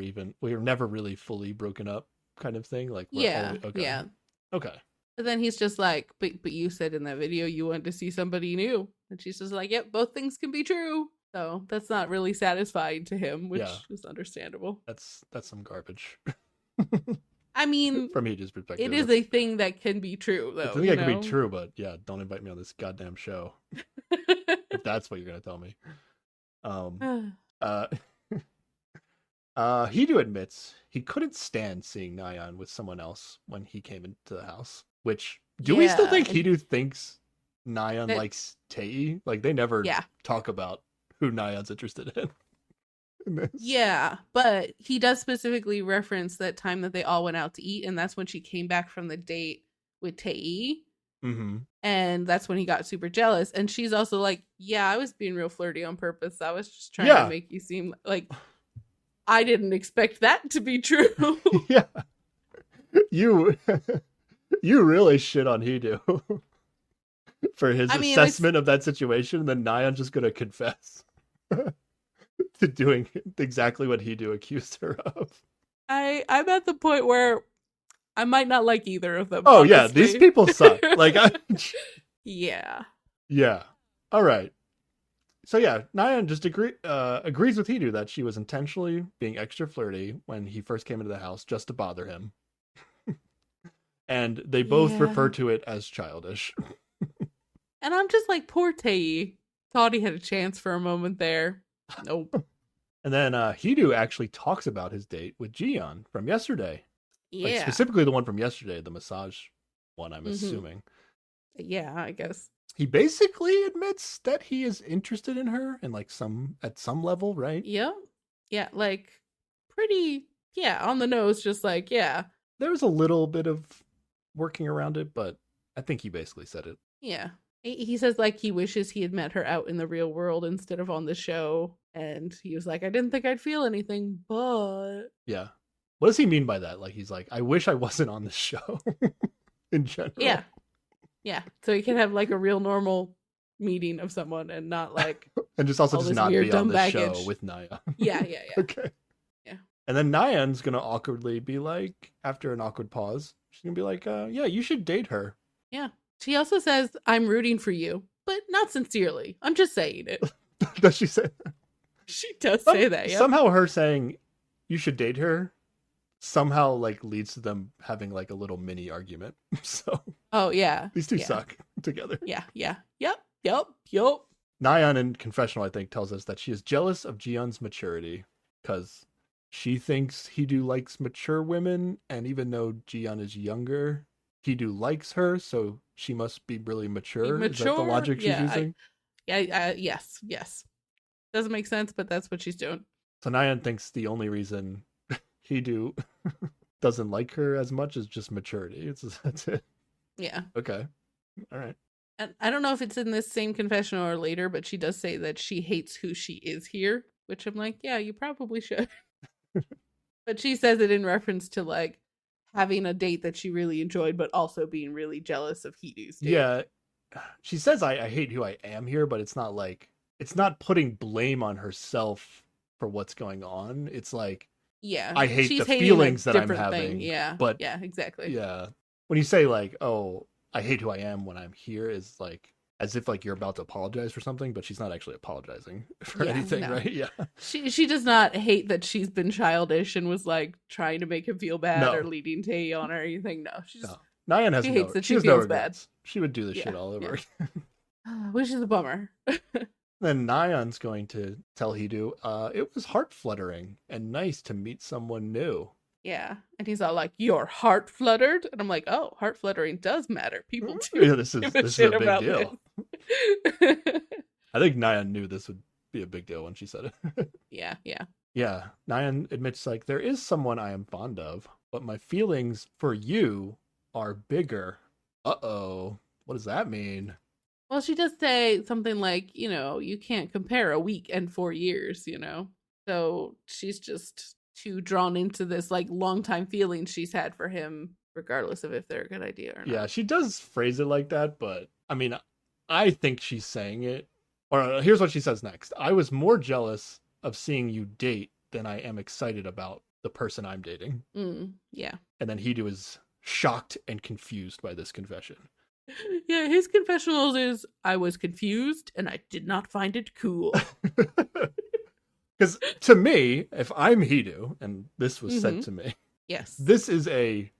really fully broken up," kind of thing? Like, yeah, okay. Yeah, okay. But then he's just like, "But you said in that video you wanted to see somebody new," and she's just like, "Yep, both things can be true." So that's not really satisfying to him, which is understandable. That's some garbage. I mean, From Hidu's perspective. it is a thing that can be true, though. It's a thing that can be true, but yeah, don't invite me on this goddamn show. If that's what you're going to tell me. Hidu admits he couldn't stand seeing Nayeon with someone else when he came into the house. Which, do we still think Hidu thinks Nayeon likes Tae? Like, they never talk about who Nayeon's interested in. Yeah, but he does specifically reference that time that they all went out to eat, and that's when she came back from the date with Tae. Mm-hmm. And that's when he got super jealous. And she's also like, yeah, I was being real flirty on purpose. I was just trying to make you seem like I didn't expect that to be true. Yeah. You really shit on Hidu for his assessment of that situation, and then Nayeon's just gonna confess to doing exactly what Hidu accused her of. I'm at the point where I might not like either of them. Oh, honestly. Yeah, these people suck. Like, yeah. Yeah. All right. So yeah, Nayeon just agrees with Hidu that she was intentionally being extra flirty when he first came into the house just to bother him. And they both refer to it as childish. And I'm just like, poor Tae. Thought he had a chance for a moment there. Nope. And then Hidu actually talks about his date with Jiyeon from yesterday. Yeah. Like, specifically the one from yesterday, the massage one, I'm assuming. Yeah, I guess. He basically admits that he is interested in her and like at some level, right? Yeah. Yeah, like pretty on the nose, just like, yeah. There was a little bit of working around it, but I think he basically said it. Yeah. He says like he wishes he had met her out in the real world instead of on the show. And he was like, I didn't think I'd feel anything, but... Yeah. What does he mean by that? Like, he's like, I wish I wasn't on the show in general. Yeah. Yeah. So he can have like a real normal meeting of someone and not like... and just also just not be on the baggage. Show with Nayeon. Yeah. Okay. Yeah. And then Nayeon's going to awkwardly be like, after an awkward pause, she's going to be like, yeah, you should date her. Yeah. She also says, I'm rooting for you, but not sincerely. I'm just saying it. Does she say that? She does say that, yeah. Somehow her saying you should date her somehow like leads to them having like a little mini argument. So oh yeah, these two suck together. Yeah. Yep. Nayeon in confessional, I think, tells us that she is jealous of Jiyeon's maturity because she thinks Hidu likes mature women, and even though Jiyeon is younger, Hidu likes her, so she must be really mature. Is that the logic she's using? Yes. Doesn't make sense, but that's what she's doing. So Nayeon thinks the only reason Hidu doesn't like her as much is just maturity. That's it. Yeah. Okay. All right. And I don't know if it's in this same confessional or later, but she does say that she hates who she is here, which I'm like, yeah, you probably should. But she says it in reference to like having a date that she really enjoyed, but also being really jealous of Hidu's date. Yeah. She says, I hate who I am here, but it's not like, it's not putting blame on herself for what's going on. It's like, yeah, I hate the feelings that I'm having. Thing. Yeah. But yeah, exactly. Yeah. When you say like, oh, I hate who I am when I'm here, is like as if like you're about to apologize for something, but she's not actually apologizing for anything, no. Right? Yeah. She does not hate that she's been childish and was like trying to make him feel bad or leading Tae on or anything. No, she's Nayeon has hates that she has feels no bad. She would do this shit all over again. Which is a bummer. Then Nayeon's going to tell Hidu, it was heart fluttering and nice to meet someone new. Yeah. And he's all like, you're heart fluttered? And I'm like, oh, heart fluttering does matter. People do. Yeah, this is a big deal. I think Nayeon knew this would be a big deal when she said it. Yeah. Yeah. Nayeon admits like, there is someone I am fond of, but my feelings for you are bigger. Uh-oh. What does that mean? Well, she does say something like, you can't compare a week and 4 years, So she's just too drawn into this like long time feeling she's had for him, regardless of if they're a good idea or not. Yeah, she does phrase it like that, but I mean, I think she's saying it. Or here's what she says next. I was more jealous of seeing you date than I am excited about the person I'm dating. Yeah. And then Hidu is shocked and confused by this confession. Yeah, his confessionals is, I was confused and I did not find it cool. Because to me, if I'm Hidu, and this was said to me, Yes. This is a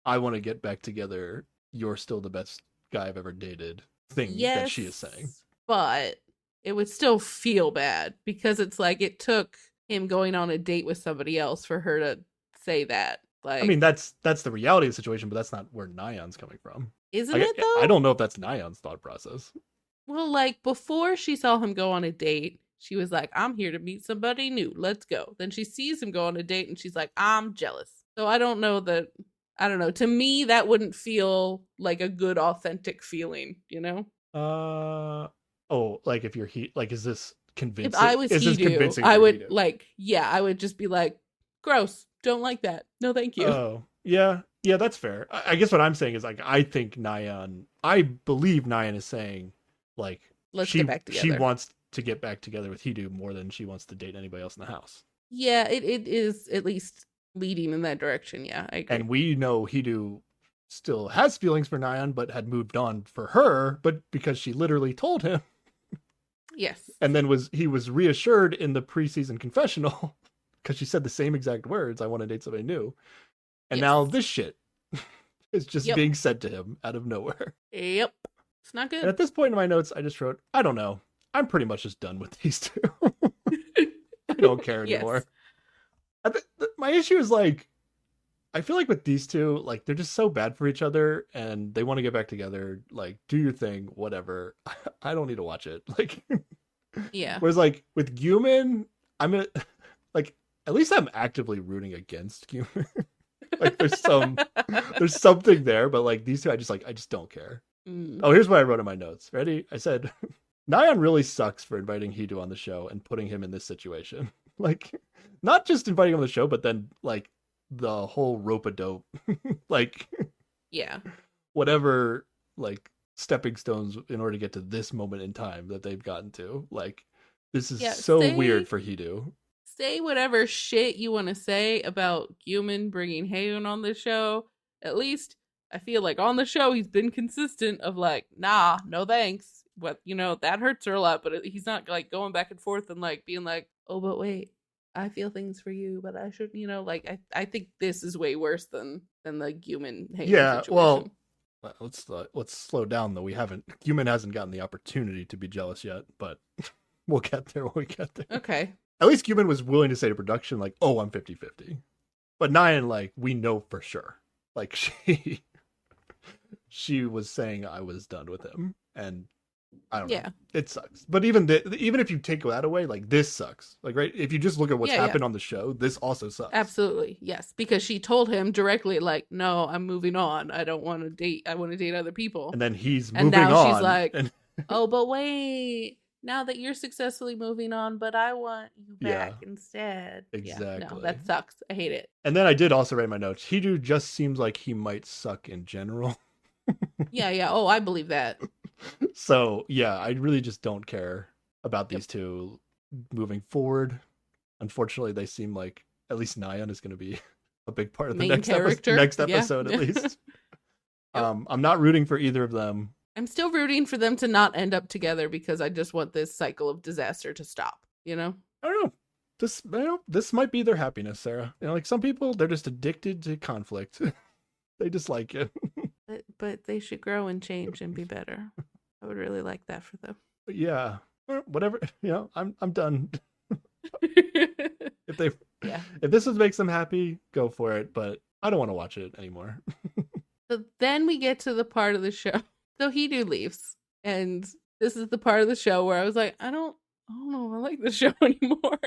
I want to get back together. You're still the best guy I've ever dated thing that she is saying. But it would still feel bad because it's like it took him going on a date with somebody else for her to say that. Like, I mean, that's the reality of the situation, but that's not where Nyan's coming from. isn't it though? I don't know if that's Nyan's thought process. Well, like before she saw him go on a date, she was like, I'm here to meet somebody new. Let's go. Then she sees him go on a date and she's like, I'm jealous. So I don't know. To me, that wouldn't feel like a good, authentic feeling, you know? Like if you're is this convincing? If I was Hidu, I would I would just be like, gross. Don't like that. No, thank you. Oh, yeah. Yeah, that's fair. I guess what I'm saying is like, I believe Nyan is saying like, let's get back together. She wants to get back together with Hidu more than she wants to date anybody else in the house. Yeah, it is at least leading in that direction. Yeah, I agree. And we know Hidu still has feelings for Nyan, but had moved on for her, but because she literally told him. Yes. And then he was reassured in the preseason confessional because she said the same exact words, I want to date somebody new. And now this shit is just being said to him out of nowhere. Yep. It's not good. And at this point in my notes, I just wrote, I don't know. I'm pretty much just done with these two. I don't care anymore. Yes. My issue is like, I feel like with these two, like they're just so bad for each other and they want to get back together. Like, do your thing, whatever. I don't need to watch it. Like, yeah. Whereas like with Guman, at least I'm actively rooting against Guman. Like there's something there, but like these two, I just don't care. Oh, here's what I wrote in my notes. Ready? I said, Nyan really sucks for inviting Hidu on the show and putting him in this situation. Like, not just inviting him on the show, but then like the whole rope-a-dope, like, yeah, whatever, like stepping stones in order to get to this moment in time that they've gotten to. Like, this is weird for Hidu. Say whatever shit you want to say about Guman bringing Haeun on the show. At least I feel like on the show he's been consistent of like, nah, no thanks. What, that hurts her a lot, but he's not like going back and forth and like being like, oh, but wait, I feel things for you, but I should, like I think this is way worse than the Guman Haeun situation. Well, let's slow down though. Guman hasn't gotten the opportunity to be jealous yet, but we'll get there when we get there. Okay. At least Guman was willing to say to production, like, oh, I'm 50-50. But Nyan, like, we know for sure. Like, she was saying I was done with him. And I don't know. It sucks. But even if you take that away, like, this sucks. Like, right? If you just look at what's happened on the show, this also sucks. Absolutely. Yes. Because she told him directly, like, no, I'm moving on. I don't want to date. I want to date other people. And then he's moving on. And now she's like, oh, but wait. Now that you're successfully moving on, but I want you back instead. Exactly. Yeah, no, that sucks. I hate it. And then I did also write my notes. Hidu just seems like he might suck in general. Yeah. Oh, I believe that. So, yeah, I really just don't care about these two moving forward. Unfortunately, they seem like at least Nyan is going to be a big part of the next episode, at least. I'm not rooting for either of them. I'm still rooting for them to not end up together because I just want this cycle of disaster to stop, I don't know. This might be their happiness, Sarah. Like some people, they're just addicted to conflict. They just like it. But they should grow and change and be better. I would really like that for them. Yeah. Whatever, I'm done. If this makes them happy, go for it, but I don't want to watch it anymore. So then we get to the part of the show. So Hidu leaves, and this is the part of the show where I was like, I don't know if I like the show anymore.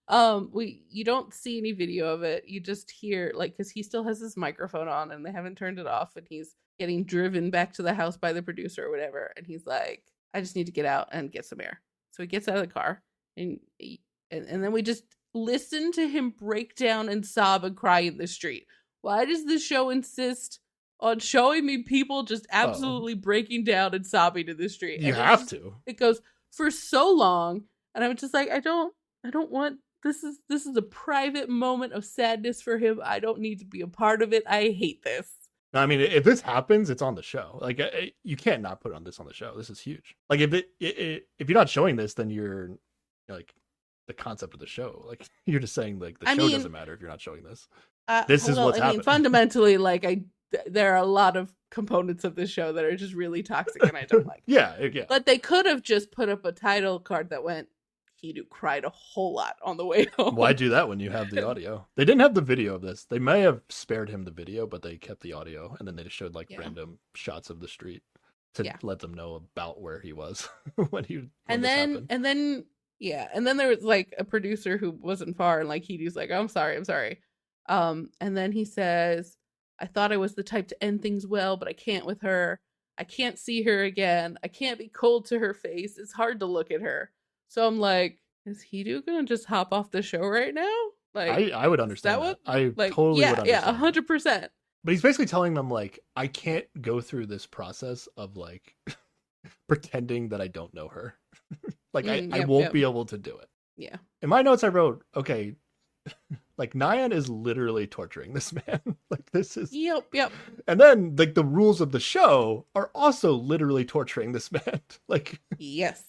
You don't see any video of it. You just hear, like, because he still has his microphone on and they haven't turned it off, and he's getting driven back to the house by the producer or whatever, and he's like, I just need to get out and get some air. So he gets out of the car, and then we just listen to him break down and sob and cry in the street. Why does the show insist on showing me people just absolutely breaking down and sobbing in the street? You have to. It goes for so long, and I'm just like, I don't want this is a private moment of sadness for him. I don't need to be a part of it. I hate this. No, I mean, if this happens, it's on the show. Like, you can't not put on this on the show. This is huge. Like, if you're not showing this, then you're like the concept of the show. Like, you're just saying like the show doesn't matter if you're not showing this. This is what's happening. Fundamentally, like there are a lot of components of this show that are just really toxic and I don't like. Yeah. But they could have just put up a title card that went, Hidu cried a whole lot on the way home. Why do that when you have the audio? They didn't have the video of this. They may have spared him the video, but they kept the audio, and then they just showed like random shots of the street to let them know about where he was when this happened. And then there was like a producer who wasn't far, and like Hidu's like, I'm sorry. And then he says, I thought I was the type to end things well, but I can't with her. I can't see her again. I can't be cold to her face. It's hard to look at her. So I'm like, is Hidu gonna just hop off the show right now? Like, I would understand that. I like, totally would understand. 100%. But he's basically telling them like, I can't go through this process of like pretending that I don't know her. Like I won't be able to do it. Yeah. In my notes I wrote, okay, like Nyan is literally torturing this man. Like this is Yep. And then like the rules of the show are also literally torturing this man. Like yes.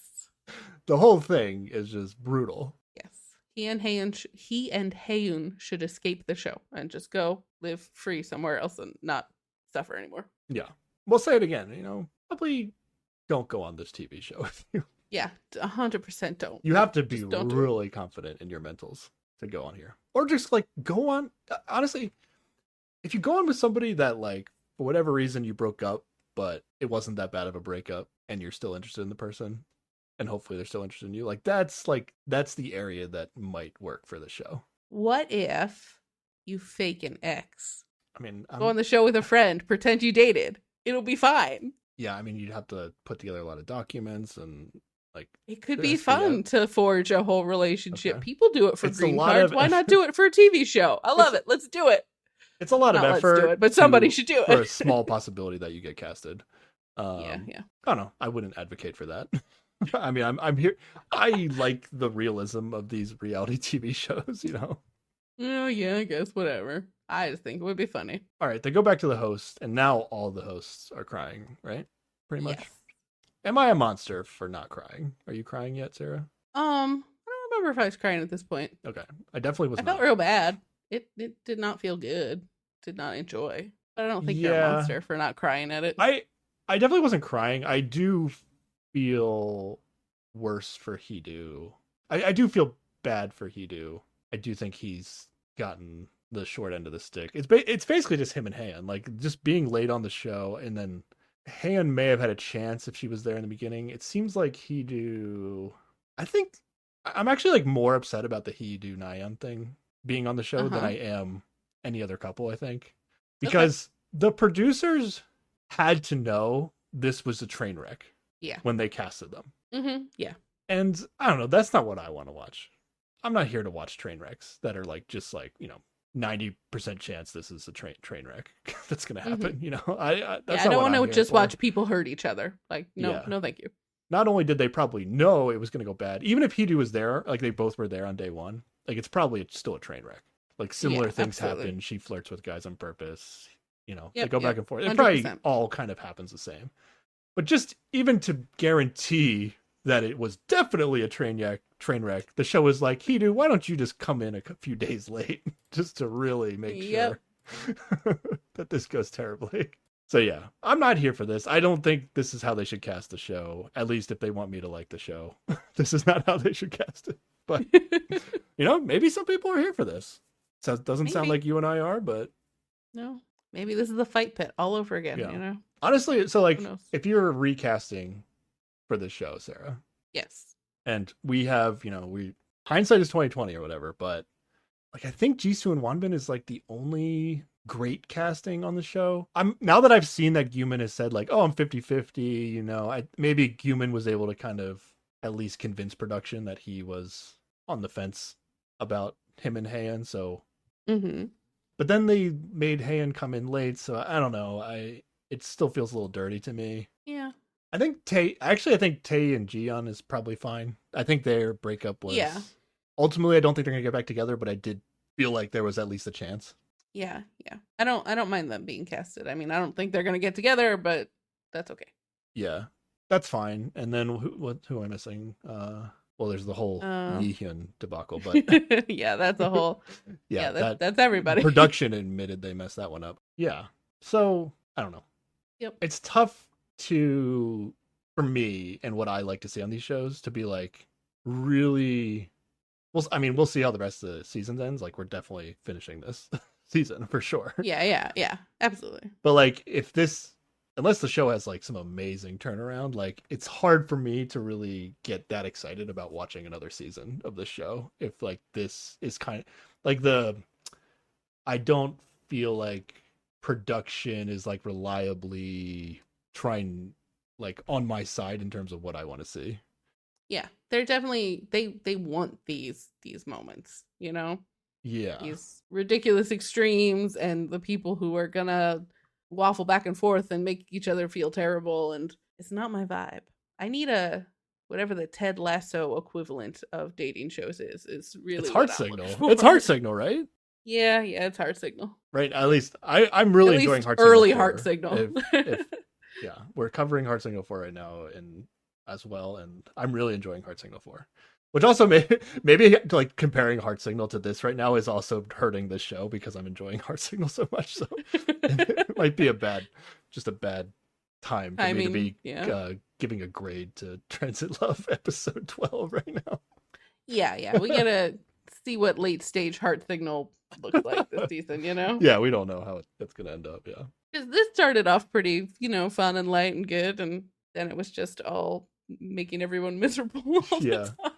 The whole thing is just brutal. Yes. He and Haeun should escape the show and just go live free somewhere else and not suffer anymore. Yeah. We'll say it again, probably don't go on this TV show if you. Yeah, 100% don't. You have to be really confident in your mentals to go on here. Or just like go on. Honestly, if you go on with somebody that like, for whatever reason you broke up, but it wasn't that bad of a breakup and you're still interested in the person, and hopefully they're still interested in you. Like that's the area that might work for the show. What if you fake an ex? I mean, go on the show with a friend, pretend you dated. It'll be fine. Yeah, I mean, you'd have to put together a lot of documents and like. It could be fun to forge a whole relationship. Okay. People do it for green cards. Why not do it for a TV show? I love it. Let's do it. It's a lot of effort. Let's do it, but somebody should do it. For a small possibility that you get casted. Yeah. I don't know. I wouldn't advocate for that. I mean, I'm here. I like the realism of these reality TV shows, Oh, yeah, I guess, whatever. I just think it would be funny. All right, they go back to the host, and now all the hosts are crying, right? Pretty much. Yes. Am I a monster for not crying? Are you crying yet, Sarah? I don't remember if I was crying at this point. Okay, I definitely was. I felt real bad. It did not feel good. Did not enjoy. But I don't think you're a monster for not crying at it. I definitely wasn't crying. I do feel worse for Hidu. I do feel bad for Hidu. I do think he's gotten the short end of the stick. It's basically just him and Han, like just being late on the show, and then Han may have had a chance if she was there in the beginning. It seems like Hidu. I think I'm actually like more upset about the Hidu Nyan thing being on the show than I am any other couple. I think because the producers had to know this was a train wreck. Yeah. When they casted them. Mm-hmm. Yeah. And I don't know. That's not what I want to watch. I'm not here to watch train wrecks that are like just like 90% chance this is a train wreck that's gonna happen. Mm-hmm. I don't want to just watch people hurt each other. Like no, thank you. Not only did they probably know it was gonna go bad, even if Hidu was there, like they both were there on day one, like it's probably still a train wreck. Like similar things happen. She flirts with guys on purpose. They go back and forth. It 100%. Probably all kind of happens the same. But just even to guarantee that it was definitely a train wreck, the show was like, Hidu, why don't you just come in a few days late just to really make sure that this goes terribly. So yeah, I'm not here for this. I don't think this is how they should cast the show, at least if they want me to like the show. This is not how they should cast it. But, maybe some people are here for this. So it doesn't sound like you and I are, but... No, maybe this is the fight pit all over again, Honestly, so like, if you're recasting for this show, Sarah. Yes. And we have, hindsight is 2020 or whatever, but like I think Jisoo and Wanbin is like the only great casting on the show. Now that I've seen that Guman has said like, oh, I'm 50-50, maybe Guman was able to kind of at least convince production that he was on the fence about him and Haeun, so. Mm-hmm. But then they made Haeun come in late, so I don't know. It still feels a little dirty to me. Yeah. I think Tae and Jiyeon is probably fine. I think their breakup was. Yeah. Ultimately, I don't think they're gonna get back together, but I did feel like there was at least a chance. Yeah. I don't mind them being casted. I mean, I don't think they're gonna get together, but that's okay. Yeah, that's fine. And then who am I missing? Well, there's the whole Oh. Yihyun debacle, but Yeah, that's a whole. yeah, That's everybody. production admitted they messed that one up. Yeah. So I don't know. Yep. It's tough for me and what I like to see on these shows to be like really. Well, I mean, we'll see how the rest of the season ends. Like, we're definitely finishing this season for sure. Yeah, absolutely. But like, unless the show has like some amazing turnaround, like it's hard for me to really get that excited about watching another season of the show. If like this is kind of like I don't feel like production is like reliably trying like on my side in terms of what I want to see. Yeah, they're definitely they want these moments, you know? Yeah. These ridiculous extremes and the people who are gonna waffle back and forth and make each other feel terrible, and it's not my vibe. I need a whatever the Ted Lasso equivalent of dating shows is really It's what Heart I'm Signal. looking for. It's Heart Signal, right? Yeah, it's Heart Signal. Right. At least I'm really At enjoying least Heart Signal. early 4. Heart Signal. If yeah, we're covering Heart Signal 4 right now and as well, and I'm really enjoying Heart Signal 4. Which also maybe like comparing Heart Signal to this right now is also hurting this show because I'm enjoying Heart Signal so much. So it might be a bad time for me to be giving a grade to Transit Love episode 12 right now. Yeah, we gotta see what late stage Heart Signal looks like this season, you know? Yeah, we don't know how it's gonna end up. Yeah, because this started off pretty, fun and light and good, and then it was just all making everyone miserable all the time.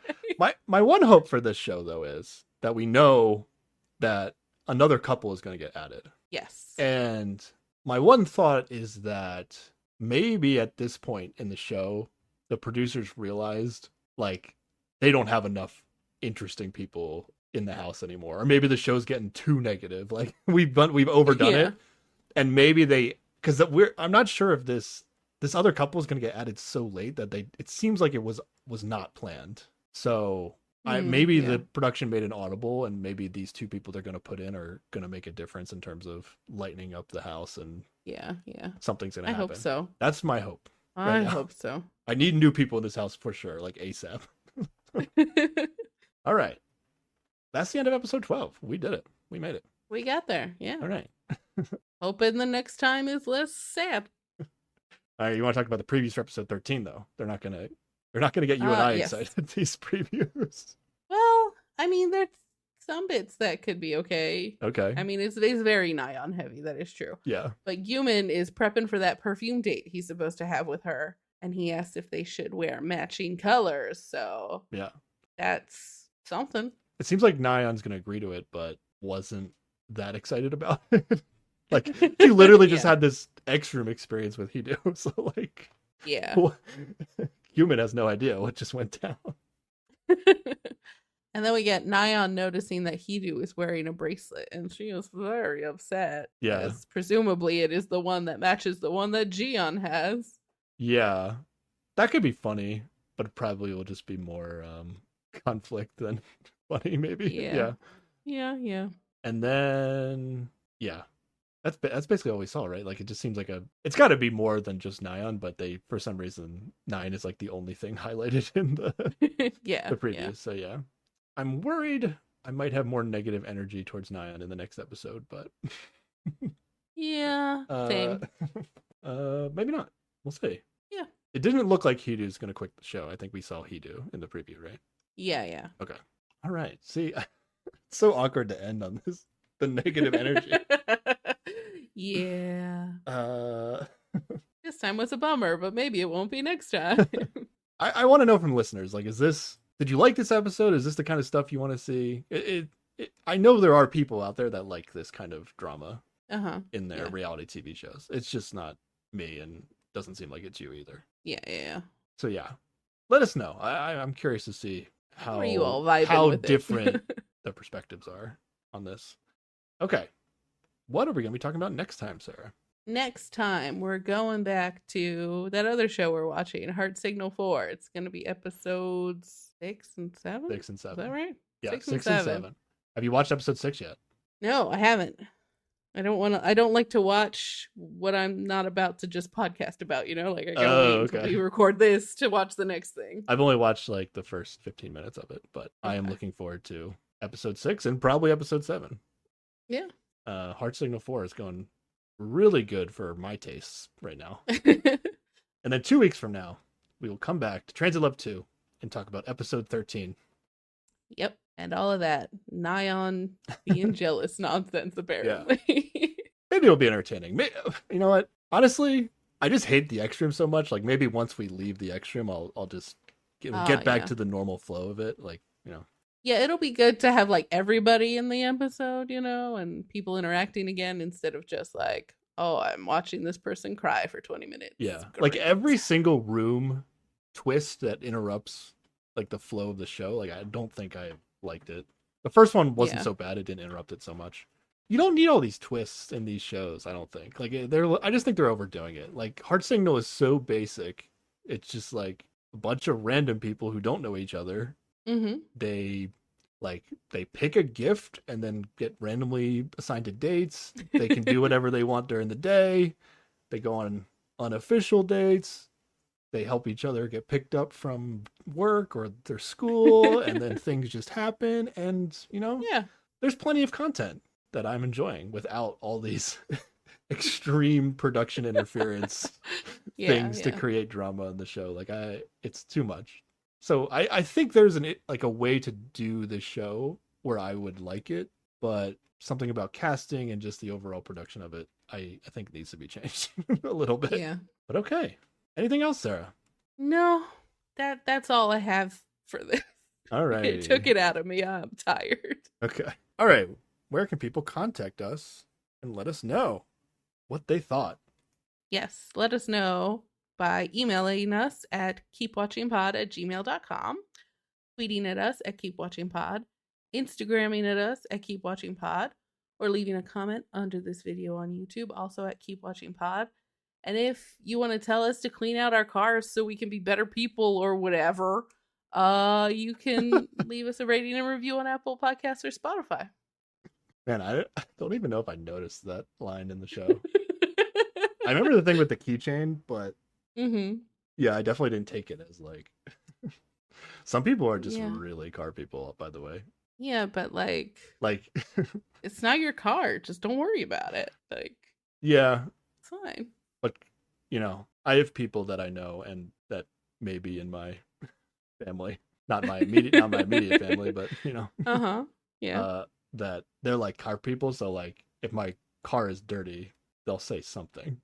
My one hope for this show though is that we know that another couple is going to get added. Yes. And my one thought is that maybe at this point in the show, the producers realized like they don't have enough interesting people in the house anymore, or maybe the show's getting too negative. Like we've overdone it, and maybe because I'm not sure if this other couple is going to get added so late that it seems like it was not planned. So maybe the production made an audible, and maybe these two people they're going to put in are going to make a difference in terms of lightening up the house, and something's going to happen. I hope so. That's my hope. I hope so. I need new people in this house for sure, like ASAP. All right. That's the end of episode 12. We did it. We made it. We got there. Yeah. All right. Hoping the next time is less sad. All right, you want to talk about the previews for episode 13 though? They're not gonna get you and I excited, these previews. Well, I mean, there's some bits that could be okay. Okay. I mean, it's very Nyan heavy, that is true. Yeah. But Yumin is prepping for that perfume date he's supposed to have with her, and he asked if they should wear matching colors, so yeah. That's something. It seems like Nyan's gonna agree to it, but wasn't that excited about it. Like, she literally just had this X room experience with Hidu, so like, Yumin has no idea what just went down. And then we get Nyan noticing that Hidu is wearing a bracelet, and she is very upset. Yeah. Presumably it is the one that matches the one that Jiyeon has. Yeah. That could be funny, but it probably will just be more conflict than funny, maybe. Yeah. And then, that's basically all we saw, right? Like, it just seems like it's got to be more than just Nyan, but for some reason, 9 is like the only thing highlighted in the the previews. Yeah. So yeah, I'm worried I might have more negative energy towards Nyan in the next episode, but yeah, same. Maybe not. We'll see. Yeah. It didn't look like Hidu's gonna quit the show. I think we saw Hidu in the preview, right? Yeah. Okay. All right. See, it's so awkward to end on this. The negative energy. Yeah. This time was a bummer, but maybe it won't be next time. I want to know from listeners, like, did you like this episode? Is this the kind of stuff you want to see? I know there are people out there that like this kind of drama in their reality TV shows. It's just not me, and doesn't seem like it's you either. Yeah. So yeah, let us know. I'm curious to see how you all vibing with different the perspectives are on this. Okay. What are we going to be talking about next time, Sarah? Next time, we're going back to that other show we're watching, Heart Signal 4. It's going to be episodes 6 and 7? 6 and 7. Is that right? Yeah, 6 and 7. Have you watched episode 6 yet? No, I haven't. I don't like to watch what I'm not about to just podcast about, you know? Like I gotta Oh, wait until okay. we record this to watch the next thing. I've only watched like the first 15 minutes of it, but I am Okay. looking forward to episode 6 and probably episode 7. Yeah. Heart Signal 4 is going really good for my tastes right now. And then 2 weeks from now, we will come back to Transit Love 2 and talk about episode 13. Yep. And all of that Nyan being jealous nonsense, apparently. Maybe it'll be entertaining. You know what? Honestly, I just hate the X Room so much. Like maybe once we leave the X Room, I'll just get back to the normal flow of it. Like, you know. Yeah, it'll be good to have like everybody in the episode, you know, and people interacting again instead of just like, oh, I'm watching this person cry for 20 minutes. Yeah. Like every single room twist that interrupts like the flow of the show, like I don't think I liked it. The first one wasn't so bad; it didn't interrupt it so much. You don't need all these twists in these shows, I don't think. Like I just think they're overdoing it. Like Heart Signal is so basic; it's just like a bunch of random people who don't know each other. Mm-hmm. They pick a gift and then get randomly assigned to dates. They can do whatever they want during the day. They go on unofficial dates. They help each other get picked up from work or their school, and then things just happen. And, you know, there's plenty of content that I'm enjoying without all these extreme production interference things to create drama in the show. Like it's too much. So I think there's a way to do the show where I would like it, but something about casting and just the overall production of it, I think needs to be changed a little bit. Yeah. But okay. Anything else, Sarah? No, that's all I have for this. All right. It took it out of me. I'm tired. Okay. All right. Where can people contact us and let us know what they thought? Yes, let us know by emailing us at keepwatchingpod@gmail.com, tweeting at us at keepwatchingpod, Instagramming at us at keepwatchingpod, or leaving a comment under this video on YouTube, also at keepwatchingpod. And if you want to tell us to clean out our cars so we can be better people or whatever, you can leave us a rating and review on Apple Podcasts or Spotify. Man, I don't even know if I noticed that line in the show. I remember the thing with the keychain, but yeah, I definitely didn't take it as like... Some people are just really car people, by the way. Yeah, but like it's not your car. Just don't worry about it. Like, yeah, it's fine. But you know, I have people that I know and that may be in my family, not my immediate family, but you know, that they're like car people. So like, if my car is dirty, they'll say something.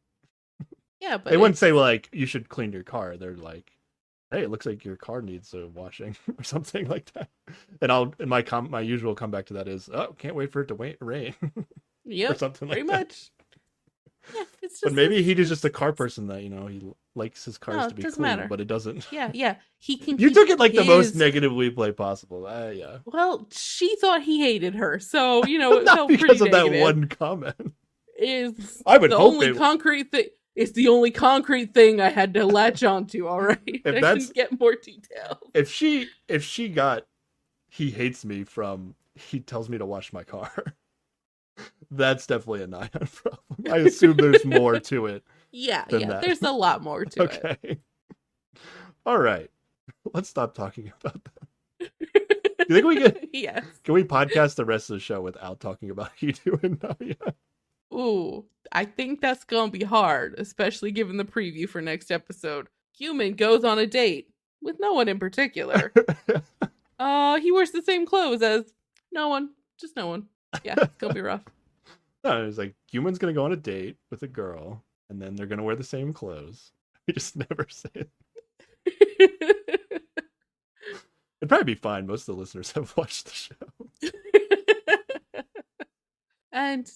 Yeah, but they wouldn't say like you should clean your car. They're like, hey, it looks like your car needs a washing or something like that. And my usual comeback to that is, oh, can't wait for it to rain. Yeah, or something like pretty that. Much. Yeah, it's just. But maybe he's just a car person that, you know, he likes his cars to be clean, matter. but it doesn't. Yeah, he can. You took it like the most negative we play possible. Yeah. Well, she thought he hated her, so you know, it not felt because pretty of negative. that one comment. I would hope only concrete thing. It's the only concrete thing I had to latch onto. All right, if I didn't get more detail. If she got, he hates me from he tells me to wash my car. That's definitely a Nyan problem. I assume there's more to it. Yeah, that. There's a lot more to it. Okay. All right. Let's stop talking about that. You think we can? Yes. Can we podcast the rest of the show without talking about Hidu and Naoya? Ooh, I think that's gonna be hard, especially given the preview for next episode. Human goes on a date with no one in particular. He wears the same clothes as no one. Just no one. Yeah, it's gonna be rough. No, it's like Human's gonna go on a date with a girl, and then they're gonna wear the same clothes. We just never say it. It'd probably be fine. Most of the listeners have watched the show. And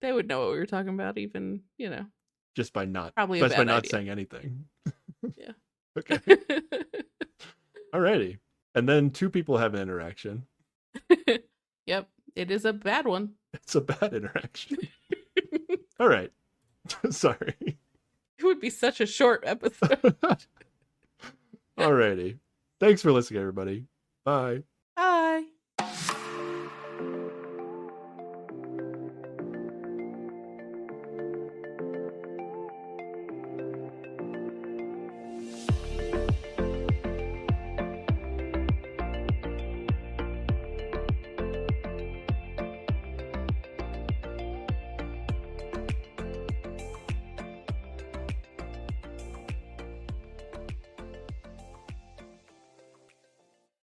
they would know what we were talking about, even, you know. Just by not saying anything. Yeah. Okay. Alrighty. And then 2 people have an interaction. Yep. It is a bad one. It's a bad interaction. All right. Sorry. It would be such a short episode. Alrighty. Thanks for listening, everybody. Bye.